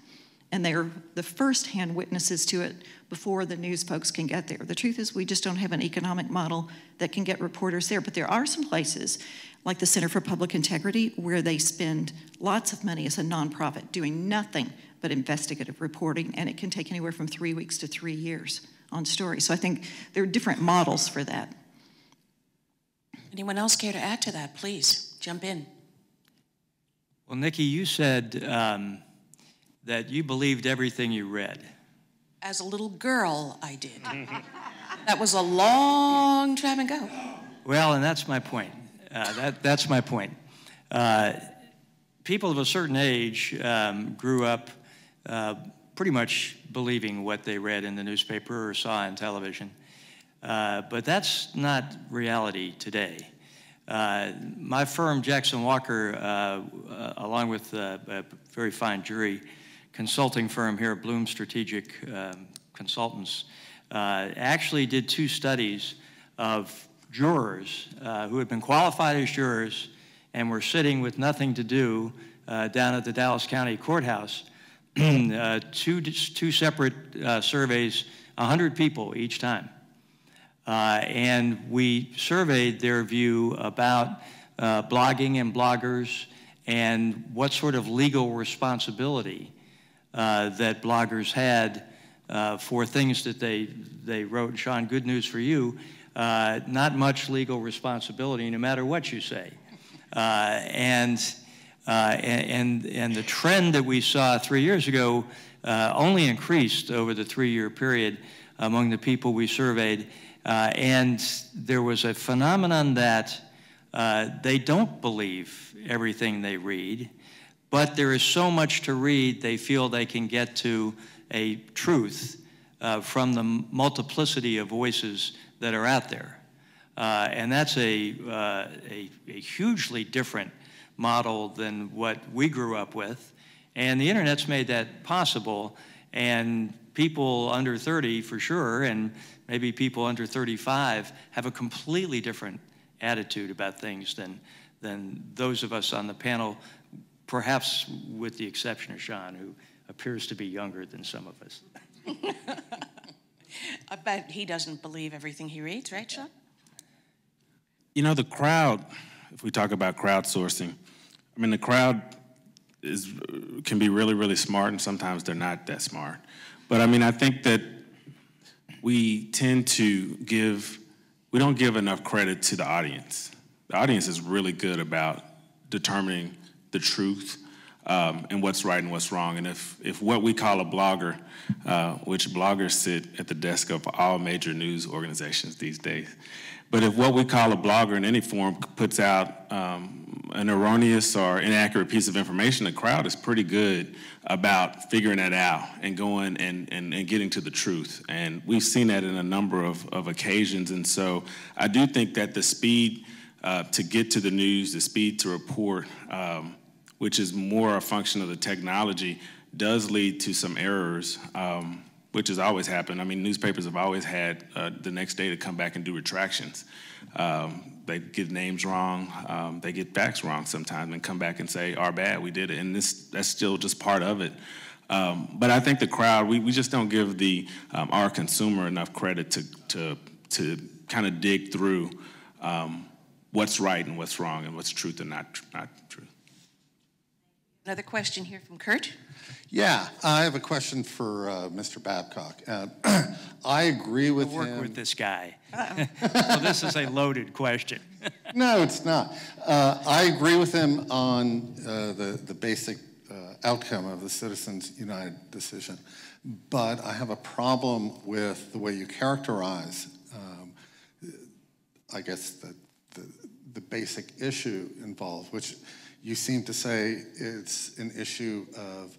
And they're the first-hand witnesses to it before the news folks can get there. The truth is we just don't have an economic model that can get reporters there. But there are some places, like the Center for Public Integrity, where they spend lots of money as a nonprofit doing nothing but investigative reporting, and it can take anywhere from 3 weeks to 3 years on stories. So I think there are different models for that. Anyone else care to add to that? Please, jump in. Well, Nikki, you said that you believed everything you read. As a little girl, I did. That was a long time ago. Well, and that's my point. That's my point. People of a certain age grew up pretty much believing what they read in the newspaper or saw on television. But that's not reality today. My firm, Jackson Walker, along with a very fine jury consulting firm here at Bloom Strategic Consultants, actually did 2 studies of jurors who had been qualified as jurors and were sitting with nothing to do down at the Dallas County Courthouse. Two separate surveys, 100 people each time. And we surveyed their view about blogging and bloggers and what sort of legal responsibility that bloggers had for things that they wrote. And Sean, good news for you, not much legal responsibility no matter what you say. And the trend that we saw 3 years ago only increased over the 3-year period among the people we surveyed. And there was a phenomenon that they don't believe everything they read, but there is so much to read, they feel they can get to a truth from the multiplicity of voices that are out there. And that's a hugely different model than what we grew up with. And the internet's made that possible. And people under 30, for sure, and maybe people under 35 have a completely different attitude about things than those of us on the panel, perhaps with the exception of Sean, who appears to be younger than some of us. I bet he doesn't believe everything he reads, right, Sean? You know, the crowd, if we talk about crowdsourcing, I mean, the crowd can be really, really smart, and sometimes they're not that smart. But I mean, I think that we tend to we don't give enough credit to the audience. The audience is really good about determining the truth and what's right and what's wrong. And if what we call a blogger, which bloggers sit at the desk of all major news organizations these days, but if what we call a blogger in any form puts out an erroneous or inaccurate piece of information, the crowd is pretty good about figuring that out and going and getting to the truth. And we've seen that in a number of occasions. And so I do think that the speed to get to the news, the speed to report, which is more a function of the technology, does lead to some errors, which has always happened. I mean, newspapers have always had the next day to come back and do retractions. They get names wrong, they get facts wrong sometimes, and come back and say, our bad, we did it. And that's still just part of it. But I think the crowd, we just don't give our consumer enough credit to kind of dig through what's right and what's wrong and what's truth and not truth. Another question here from Kurt. Yeah, I have a question for Mr. Babcock. I agree with him. I work with this guy. So this is a loaded question. No, it's not. I agree with him on the basic outcome of the Citizens United decision, but I have a problem with the way you characterize, I guess, the basic issue involved, which you seem to say it's an issue of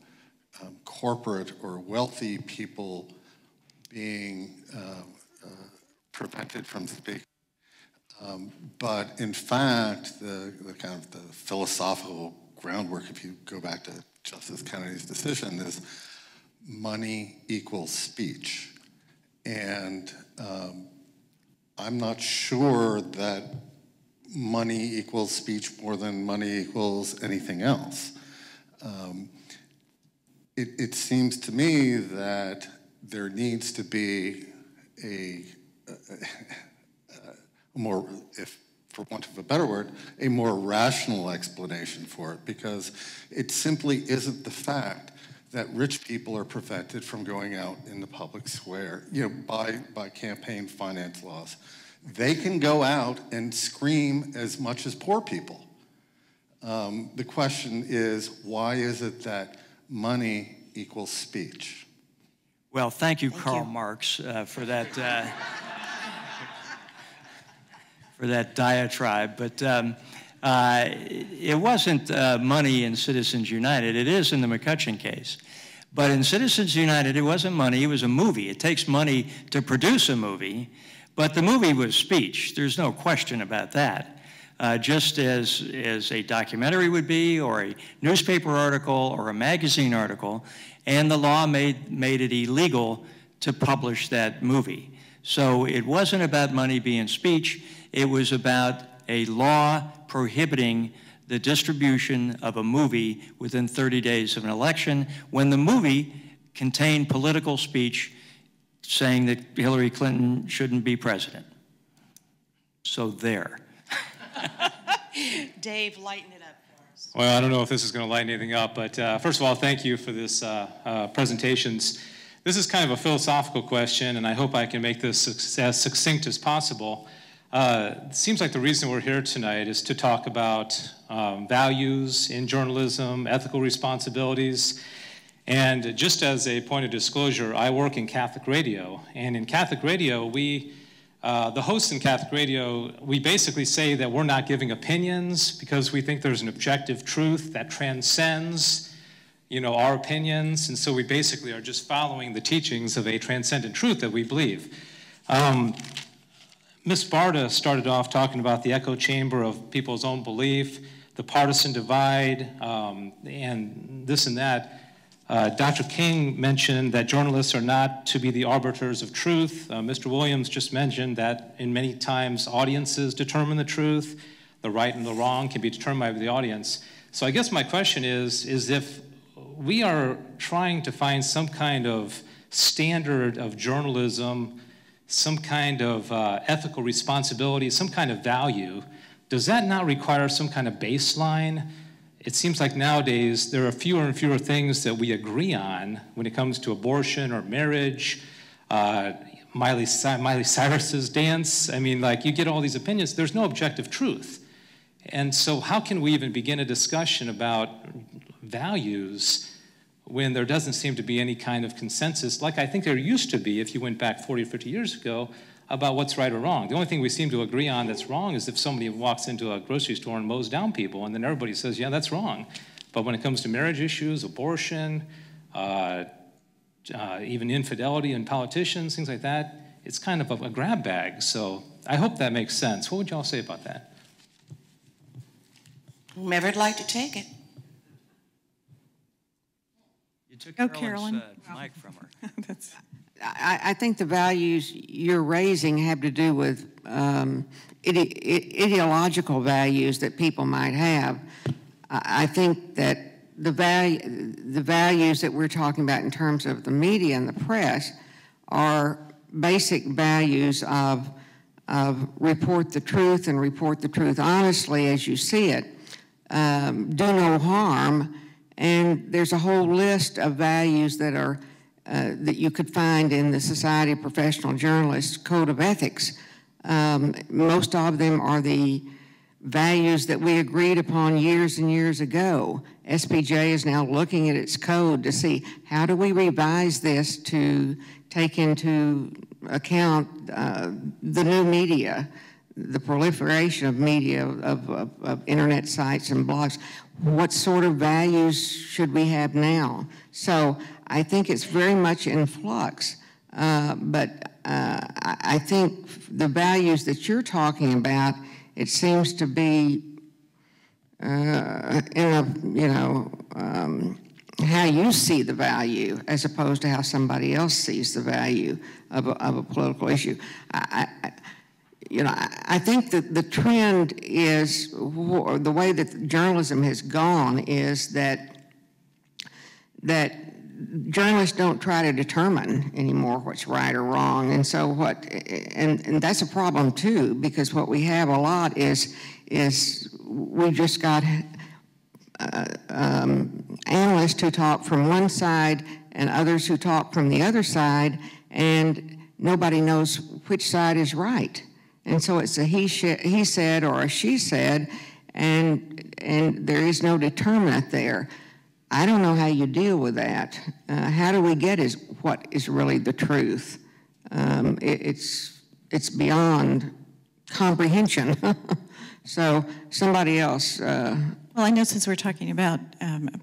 corporate or wealthy people being prevented from speaking. But in fact, the kind of the philosophical groundwork, if you go back to Justice Kennedy's decision, is money equals speech. And I'm not sure that money equals speech more than money equals anything else. It seems to me that there needs to be a more, if for want of a better word, a more rational explanation for it, because it simply isn't the fact that rich people are prevented from going out in the public square, by campaign finance laws. They can go out and scream as much as poor people. The question is, why is it that money equals speech? Well, thank you, Karl Marx, for that diatribe. But it wasn't money in Citizens United. It is in the McCutcheon case. But in Citizens United, it wasn't money. It was a movie. It takes money to produce a movie. But the movie was speech. There's no question about that. Just as a documentary would be, or a newspaper article, or a magazine article, and the law made it illegal to publish that movie. So it wasn't about money being speech. It was about a law prohibiting the distribution of a movie within 30 days of an election when the movie contained political speech saying that Hillary Clinton shouldn't be president. So there. Dave, lighten it up for us. Well, I don't know if this is going to lighten anything up, but first of all, thank you for this presentations. This is kind of a philosophical question, and I hope I can make this as succinct as possible. It seems like the reason we're here tonight is to talk about values in journalism, ethical responsibilities. And just as a point of disclosure, I work in Catholic radio. And in Catholic radio, the hosts in Catholic radio, we basically say that we're not giving opinions because we think there's an objective truth that transcends, our opinions. And so we basically are just following the teachings of a transcendent truth that we believe. Ms. Barta started off talking about the echo chamber of people's own belief, the partisan divide, and this and that. Dr. King mentioned that journalists are not to be the arbiters of truth. Mr. Williams just mentioned that in many times audiences determine the truth. The right and the wrong can be determined by the audience. So I guess my question is if we are trying to find some kind of standard of journalism, some kind of ethical responsibility, some kind of value, does that not require some kind of baseline? It seems like nowadays there are fewer and fewer things that we agree on when it comes to abortion or marriage, Miley Cyrus's dance. I mean, like, you get all these opinions. There's no objective truth. And so how can we even begin a discussion about values when there doesn't seem to be any kind of consensus, like I think there used to be if you went back 40 or 50 years ago, about what's right or wrong. The only thing we seem to agree on that's wrong is if somebody walks into a grocery store and mows down people, and then everybody says, yeah, that's wrong. But when it comes to marriage issues, abortion, even infidelity in politicians, things like that, it's kind of a grab bag. So I hope that makes sense. What would y'all say about that? Whomever'd like to take it. You took Carolyn. mic from her. I think the values you're raising have to do with ideological values that people might have. I think that the values that we're talking about in terms of the media and the press are basic values of report the truth and report the truth honestly as you see it, do no harm, and there's a whole list of values that are that you could find in the Society of Professional Journalists Code of Ethics. Most of them are the values that we agreed upon years and years ago. SPJ is now looking at its code to see how do we revise this to take into account the new media, the proliferation of media, of internet sites and blogs. What sort of values should we have now? So I think it's very much in flux, but I think the values that you're talking about, it seems to be how you see the value as opposed to how somebody else sees the value of a political issue. I think that the trend is, the way that journalism has gone is that journalists don't try to determine anymore what's right or wrong, and so and that's a problem too, because what we have a lot is we've just got analysts who talk from one side and others who talk from the other side, and nobody knows which side is right. And so it's a he said or a she said, and there is no determinant there. I don't know how you deal with that. How do we get what is really the truth? It's beyond comprehension. So somebody else. Well, I know since we're talking about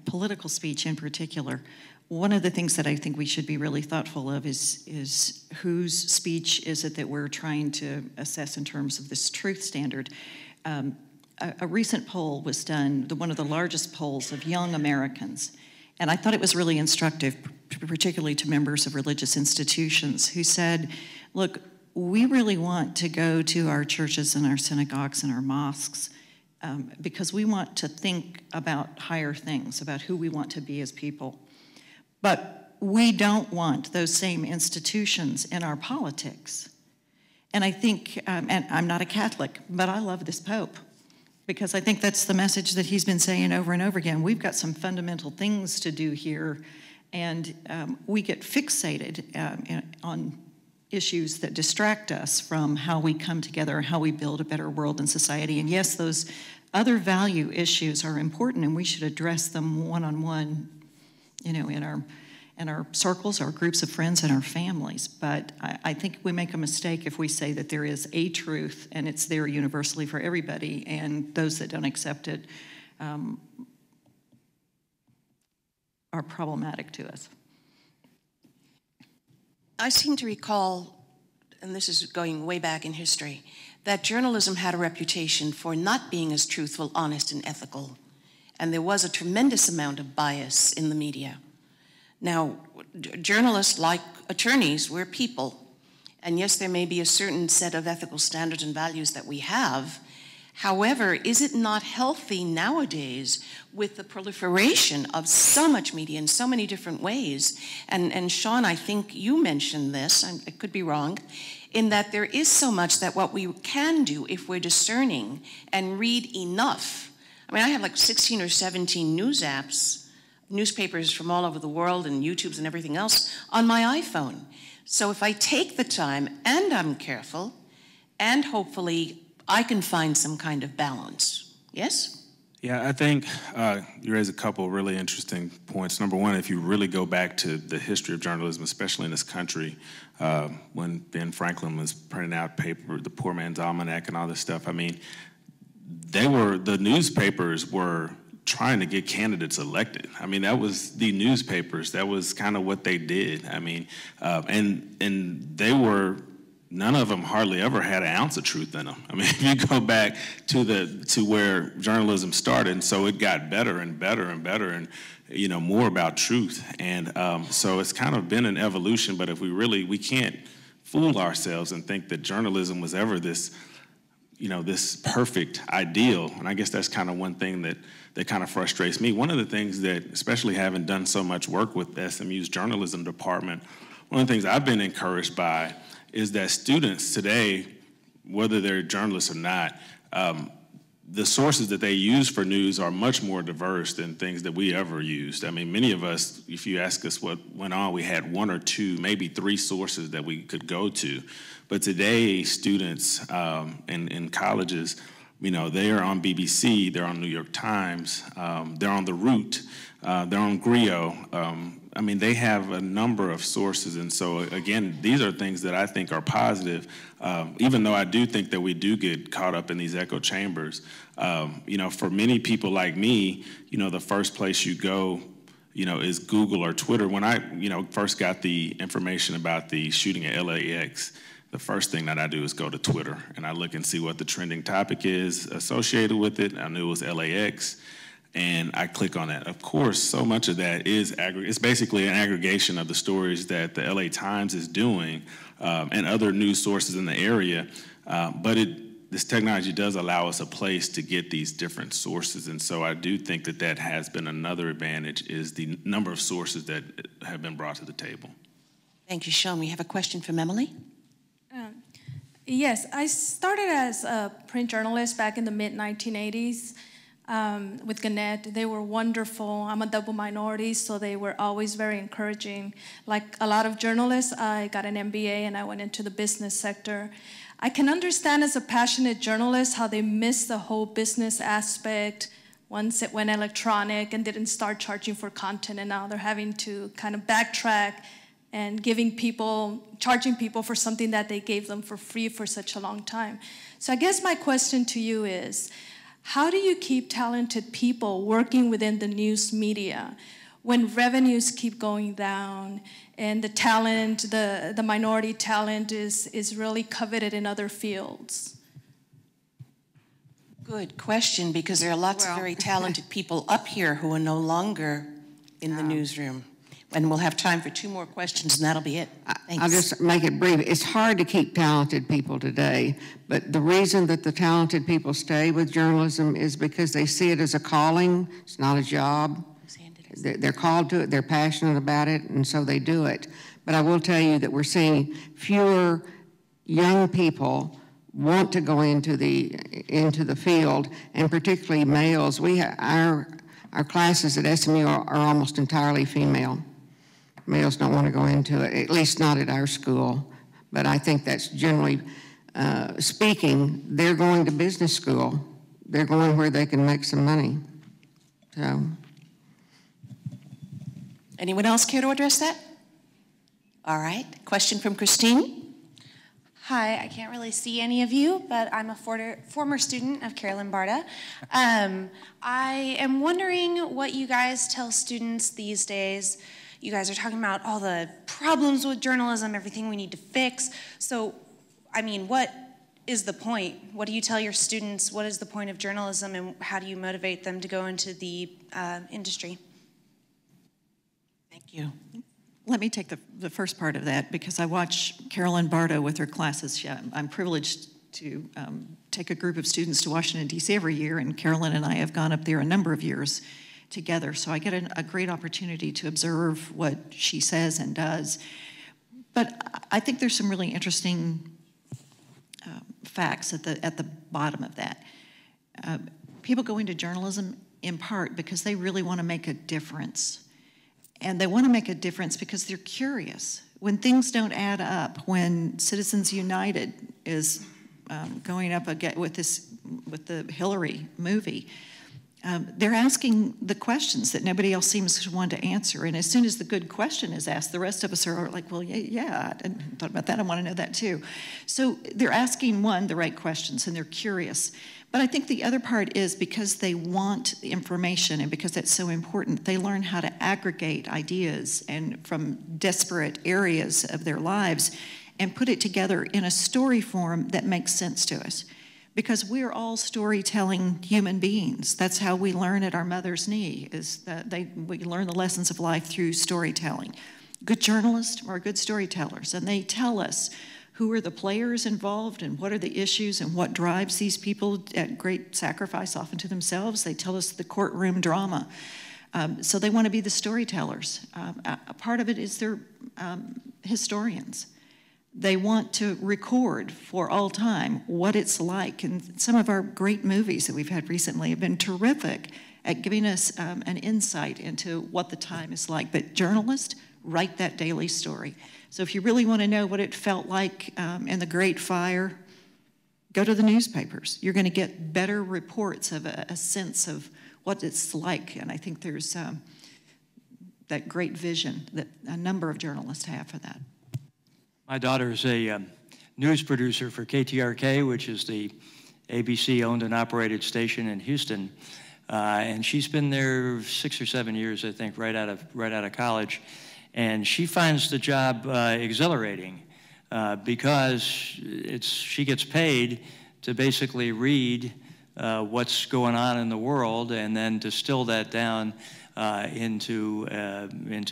political speech in particular, one of the things that I think we should be really thoughtful of is whose speech is it that we're trying to assess in terms of this truth standard. A recent poll was done, one of the largest polls of young Americans, and I thought it was really instructive, particularly to members of religious institutions who said, look, we really want to go to our churches and our synagogues and our mosques because we want to think about higher things, about who we want to be as people. But we don't want those same institutions in our politics. And I think, and I'm not a Catholic, but I love this Pope, because I think that's the message that he's been saying over and over again. We've got some fundamental things to do here, and we get fixated on issues that distract us from how we come together, how we build a better world and society. And yes, those other value issues are important, and we should address them one-on-one, in our circles, our groups of friends, and our families. But I think we make a mistake if we say that there is a truth and it's there universally for everybody, and those that don't accept it are problematic to us. I seem to recall, and this is going way back in history, that journalism had a reputation for not being as truthful, honest, and ethical. And there was a tremendous amount of bias in the media. Now, journalists, like attorneys, we're people. And yes, there may be a certain set of ethical standards and values that we have. However, is it not healthy nowadays with the proliferation of so much media in so many different ways? And Sean, I think you mentioned this, I could be wrong, in that there is so much that what we can do if we're discerning and read enough. I mean, I have like 16 or 17 news apps, newspapers from all over the world and YouTubes and everything else on my iPhone. So if I take the time and I'm careful, and hopefully I can find some kind of balance, Yes? Yeah, I think you raise a couple really interesting points. Number one, if you really go back to the history of journalism, especially in this country, when Ben Franklin was printing out paper, the Poor Man's Almanac and all this stuff, I mean, the newspapers were trying to get candidates elected. I mean, that was the newspapers. That was kind of what they did. I mean, and they were, none of them hardly ever had an ounce of truth in them. I mean, if you go back to where journalism started, and so it got better and better and better, and more about truth. And so it's kind of been an evolution. But if we can't fool ourselves and think that journalism was ever this, this perfect ideal. And I guess that's kind of one thing that kind of frustrates me. One of the things that, especially having done so much work with SMU's journalism department, one of the things I've been encouraged by is that students today, whether they're journalists or not, the sources that they use for news are much more diverse than things that we ever used. I mean, many of us, if you ask us what went on, we had one or two, maybe three sources that we could go to. But today, students in colleges, they are on BBC, they're on New York Times, they're on The Root, they're on Griot. I mean, they have a number of sources, and so again, these are things that I think are positive, even though I do think that we do get caught up in these echo chambers. For many people like me, the first place you go, is Google or Twitter. When I, first got the information about the shooting at LAX, the first thing that I do is go to Twitter, and I look and see what the trending topic is associated with it. I knew it was LAX. And I click on that. Of course, so much of that is it's basically an aggregation of the stories that the LA Times is doing and other news sources in the area. But this technology does allow us a place to get these different sources. And so I do think that has been another advantage, is the number of sources that have been brought to the table. Thank you, Sean. We have a question from Emily. Yes, I started as a print journalist back in the mid-1980s. With Gannett. They were wonderful. I'm a double minority, so they were always very encouraging. Like a lot of journalists, I got an MBA and I went into the business sector. I can understand as a passionate journalist how they missed the whole business aspect once it went electronic and didn't start charging for content, and now they're having to kind of backtrack and charging people for something that they gave them for free for such a long time. So I guess my question to you is, how do you keep talented people working within the news media when revenues keep going down and the talent, the minority talent is really coveted in other fields? Good question, because there are lots of very talented people up here who are no longer in the newsroom. And we'll have time for two more questions, and that'll be it. Thanks. I'll just make it brief. It's hard to keep talented people today, but the reason that the talented people stay with journalism is because they see it as a calling. It's not a job. They're called to it, they're passionate about it, and so they do it. But I will tell you that we're seeing fewer young people want to go into the field, and particularly males. Our classes at SMU are almost entirely female. Males don't want to go into it, at least not at our school. But I think that's generally speaking, they're going to business school. They're going where they can make some money. So. Anyone else care to address that? All right, question from Christine. Hi, I can't really see any of you, but I'm a former student of Carolyn Barta. I am wondering what you guys tell students these days. You guys are talking about all the problems with journalism, everything we need to fix. So, I mean, what is the point? What do you tell your students? What is the point of journalism, and how do you motivate them to go into the industry? Thank you. Let me take the first part of that, because I watch Carolyn Barta with her classes. I'm privileged to take a group of students to Washington, D.C. every year, and Carolyn and I have gone up there a number of years together. So I get a great opportunity to observe what she says and does. But I think there's some really interesting facts at the bottom of that. People go into journalism in part because they really want to make a difference. And they want to make a difference because they're curious. When things don't add up, when Citizens United is going up again with the Hillary movie. They're asking the questions that nobody else seems to want to answer. And as soon as the good question is asked, the rest of us are like, well, yeah, I didn't thought about that. I want to know that too. So they're asking, the right questions, and they're curious. But I think the other part is because they want information and because that's so important, they learn how to aggregate ideas and from disparate areas of their lives and put it together in a story form that makes sense to us. Because we're all storytelling human beings. That's how we learn at our mother's knee, is that we learn the lessons of life through storytelling. Good journalists are good storytellers, and they tell us who are the players involved and what are the issues and what drives these people at great sacrifice often to themselves. They tell us the courtroom drama. So they want to be the storytellers. A part of it is they're historians. They want to record for all time what it's like. And some of our great movies that we've had recently have been terrific at giving us an insight into what the time is like. But journalists write that daily story. So if you really want to know what it felt like in the Great Fire, go to the newspapers. You're going to get better reports of a sense of what it's like. And I think there's that great vision that a number of journalists have for that. My daughter is a news producer for KTRK, which is the ABC-owned and operated station in Houston, and she's been there 6 or 7 years, I think, right out of college, and she finds the job exhilarating because she gets paid to basically read what's going on in the world and then distill that down into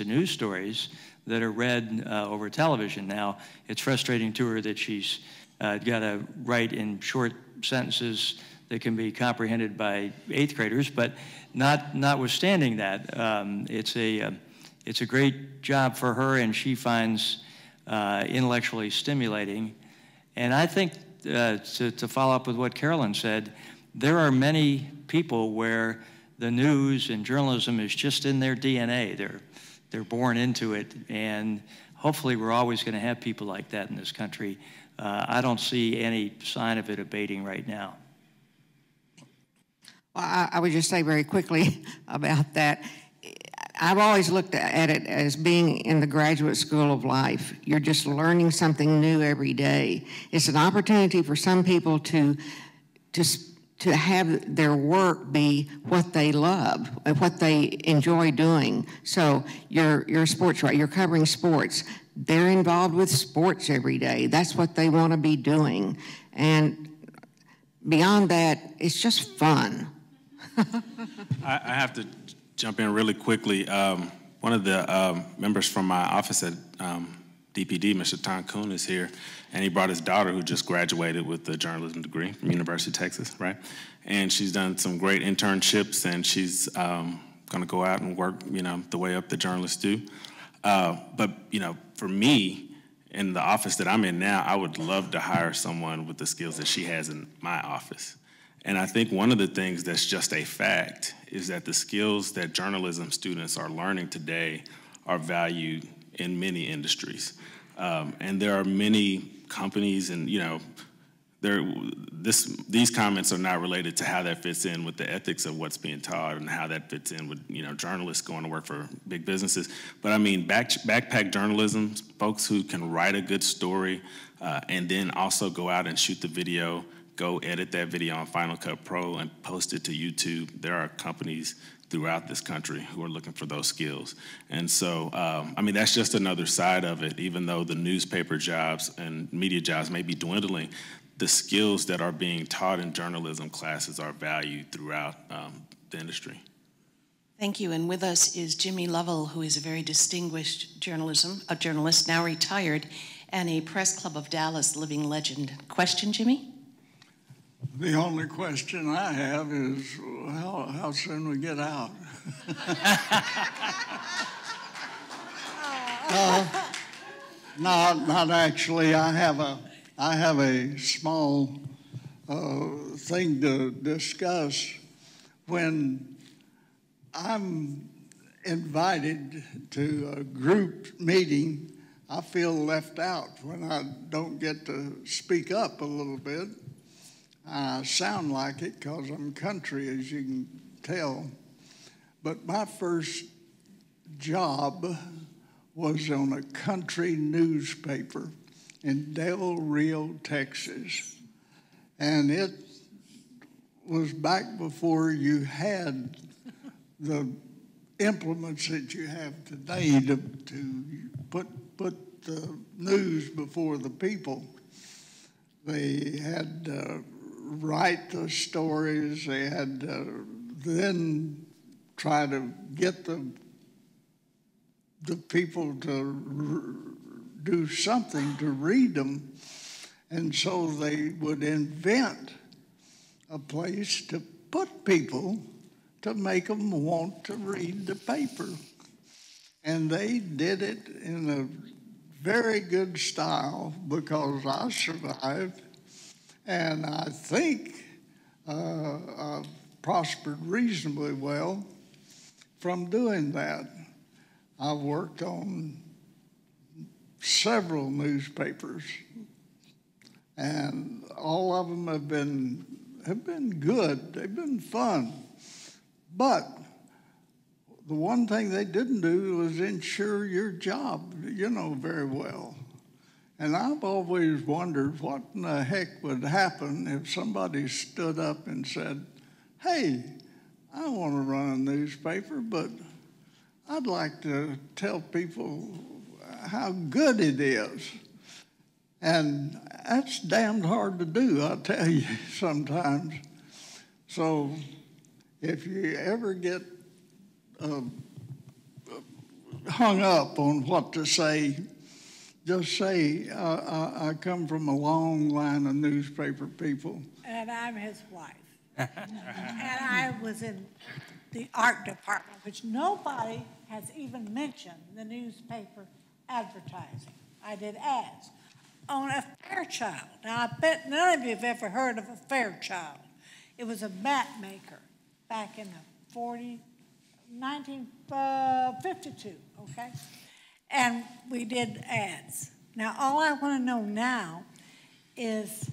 news stories that are read over television. Now, it's frustrating to her that she's got to write in short sentences that can be comprehended by 8th graders, but notwithstanding that, it's a great job for her, and she finds intellectually stimulating. And I think, to follow up with what Carolyn said, there are many people where the news and journalism is just in their DNA. They're born into it, and hopefully we're always going to have people like that in this country. I don't see any sign of it abating right now. Well, I would just say very quickly about that. I've always looked at it as being in the graduate school of life. You're just learning something new every day. It's an opportunity for some people to have their work be what they love, what they enjoy doing. So you're a sports writer, you're covering sports. They're involved with sports every day. That's what they want to be doing. And beyond that, it's just fun. I have to jump in really quickly. One of the members from my office at DPD, Mr. Tom Kuhn, is here, and he brought his daughter, who just graduated with a journalism degree from University of Texas, right? And she's done some great internships, and she's going to go out and work, the way up the journalists do. But, for me, in the office that I'm in now, I would love to hire someone with the skills that she has in my office. And I think one of the things that's just a fact is that the skills that journalism students are learning today are valued in many industries. And there are many companies, and these comments are not related to how that fits in with the ethics of what's being taught and how that fits in with journalists going to work for big businesses. But I mean, backpack journalism, folks who can write a good story and then also go out and shoot the video, go edit that video on Final Cut Pro and post it to YouTube. There are companies throughout this country who are looking for those skills. And so, that's just another side of it. Even though the newspaper jobs and media jobs may be dwindling, the skills that are being taught in journalism classes are valued throughout the industry. Thank you. And with us is Jimmy Lovell, who is a very distinguished journalist, now retired, and a Press Club of Dallas living legend. Question, Jimmy? The only question I have is how soon we get out. Not actually. I have a small thing to discuss. When I'm invited to a group meeting, I feel left out when I don't get to speak up a little bit. I sound like it because I'm country, as you can tell. But my first job was on a country newspaper in Del Rio, Texas. And it was back before you had the implements that you have today to put the news before the people. They had to write the stories. They had to then try to get the people to do something to read them. And so they would invent a place to put people to make them want to read the paper. And they did it in a very good style because I survived. And I think I prospered reasonably well from doing that. I worked on several newspapers, and all of them have been good. They've been fun. But the one thing they didn't do was ensure your job, you know, very well. And I've always wondered what in the heck would happen if somebody stood up and said, hey, I want to run a newspaper, but I'd like to tell people how good it is. And that's damned hard to do, I'll tell you, sometimes. So if you ever get hung up on what to say, just say, I come from a long line of newspaper people. And I'm his wife. And I was in the art department, which nobody has even mentioned the newspaper advertising. I did ads on a Fairchild. Now, I bet none of you have ever heard of a Fairchild. It was a mat maker back in the 1952, okay? And we did ads. Now, all I want to know now is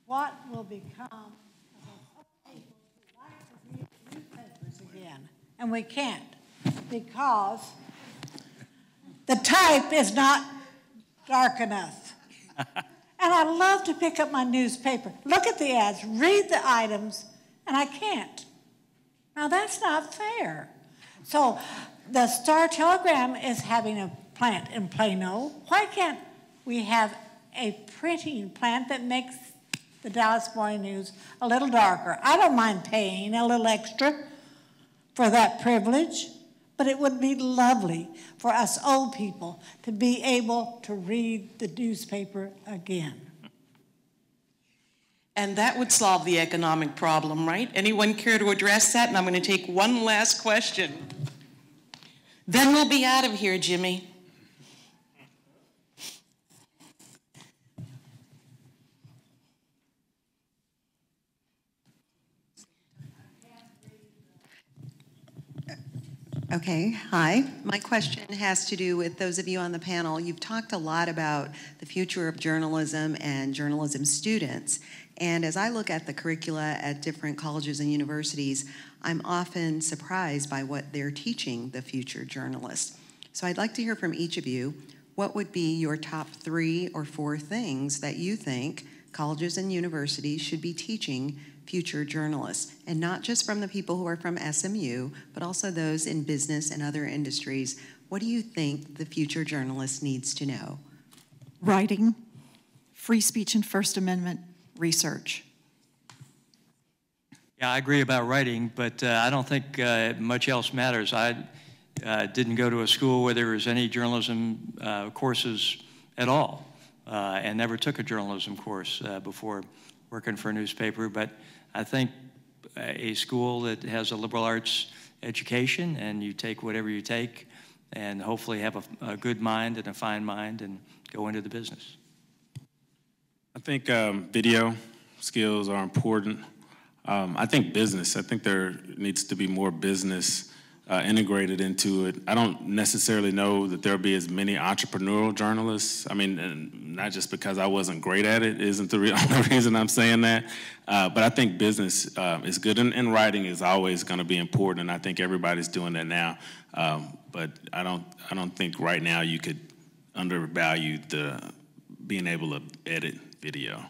what will become of people who like to read newspapers again. And we can't, because the type is not dark enough. And I love to pick up my newspaper, look at the ads, read the items, and I can't. Now, that's not fair. So the Star Telegram is having a plant in Plano. Why can't we have a printing plant that makes the Dallas Morning News a little darker? I don't mind paying a little extra for that privilege, but it would be lovely for us old people to be able to read the newspaper again. And that would solve the economic problem, right? Anyone care to address that? And I'm going to take one last question. Then we'll be out of here, Jimmy. Okay, hi. My question has to do with those of you on the panel. You've talked a lot about the future of journalism and journalism students. And as I look at the curricula at different colleges and universities, I'm often surprised by what they're teaching the future journalists. So I'd like to hear from each of you, what would be your top 3 or 4 things that you think colleges and universities should be teaching future journalists, and not just from the people who are from SMU, but also those in business and other industries. What do you think the future journalist needs to know? Writing, free speech and First Amendment research. Yeah, I agree about writing, but I don't think much else matters. I didn't go to a school where there was any journalism courses at all, and never took a journalism course before working for a newspaper, but I think a school that has a liberal arts education, and you take whatever you take and hopefully have a good mind and a fine mind and go into the business. I think video skills are important. I think business. I think there needs to be more business integrated into it. I don't necessarily know that there'll be as many entrepreneurial journalists. I mean, and not just because I wasn't great at it isn't the only reason I'm saying that, but I think business is good, and writing is always going to be important, and I think everybody's doing that now. But I don't think right now you could undervalue the being able to edit video.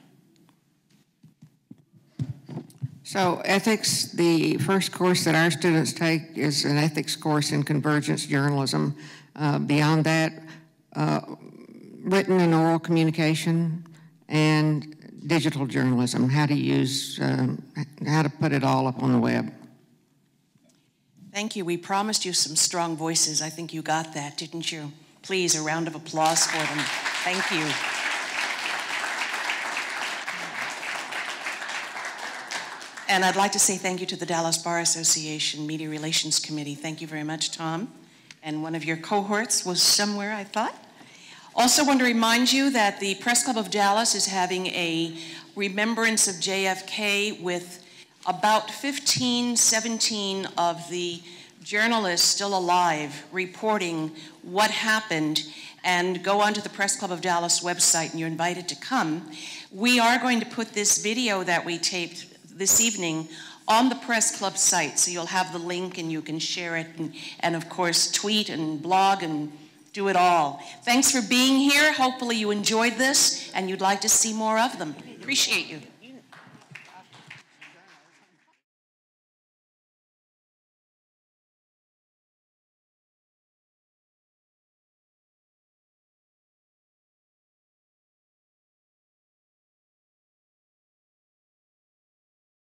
So ethics, the first course that our students take is an ethics course in convergence journalism. Beyond that, written and oral communication and digital journalism, how to use, how to put it all up on the web. Thank you. We promised you some strong voices. I think you got that, didn't you? Please, a round of applause for them. Thank you. And I'd like to say thank you to the Dallas Bar Association Media Relations Committee. Thank you very much, Tom. And one of your cohorts was somewhere, I thought. Also want to remind you that the Press Club of Dallas is having a remembrance of JFK with about 15, 17 of the journalists still alive reporting what happened, and go onto the Press Club of Dallas website and you're invited to come. We are going to put this video that we taped this evening on the Press Club site, so you'll have the link and you can share it and of course tweet and blog and do it all. Thanks for being here. Hopefully you enjoyed this and you'd like to see more of them. Appreciate you.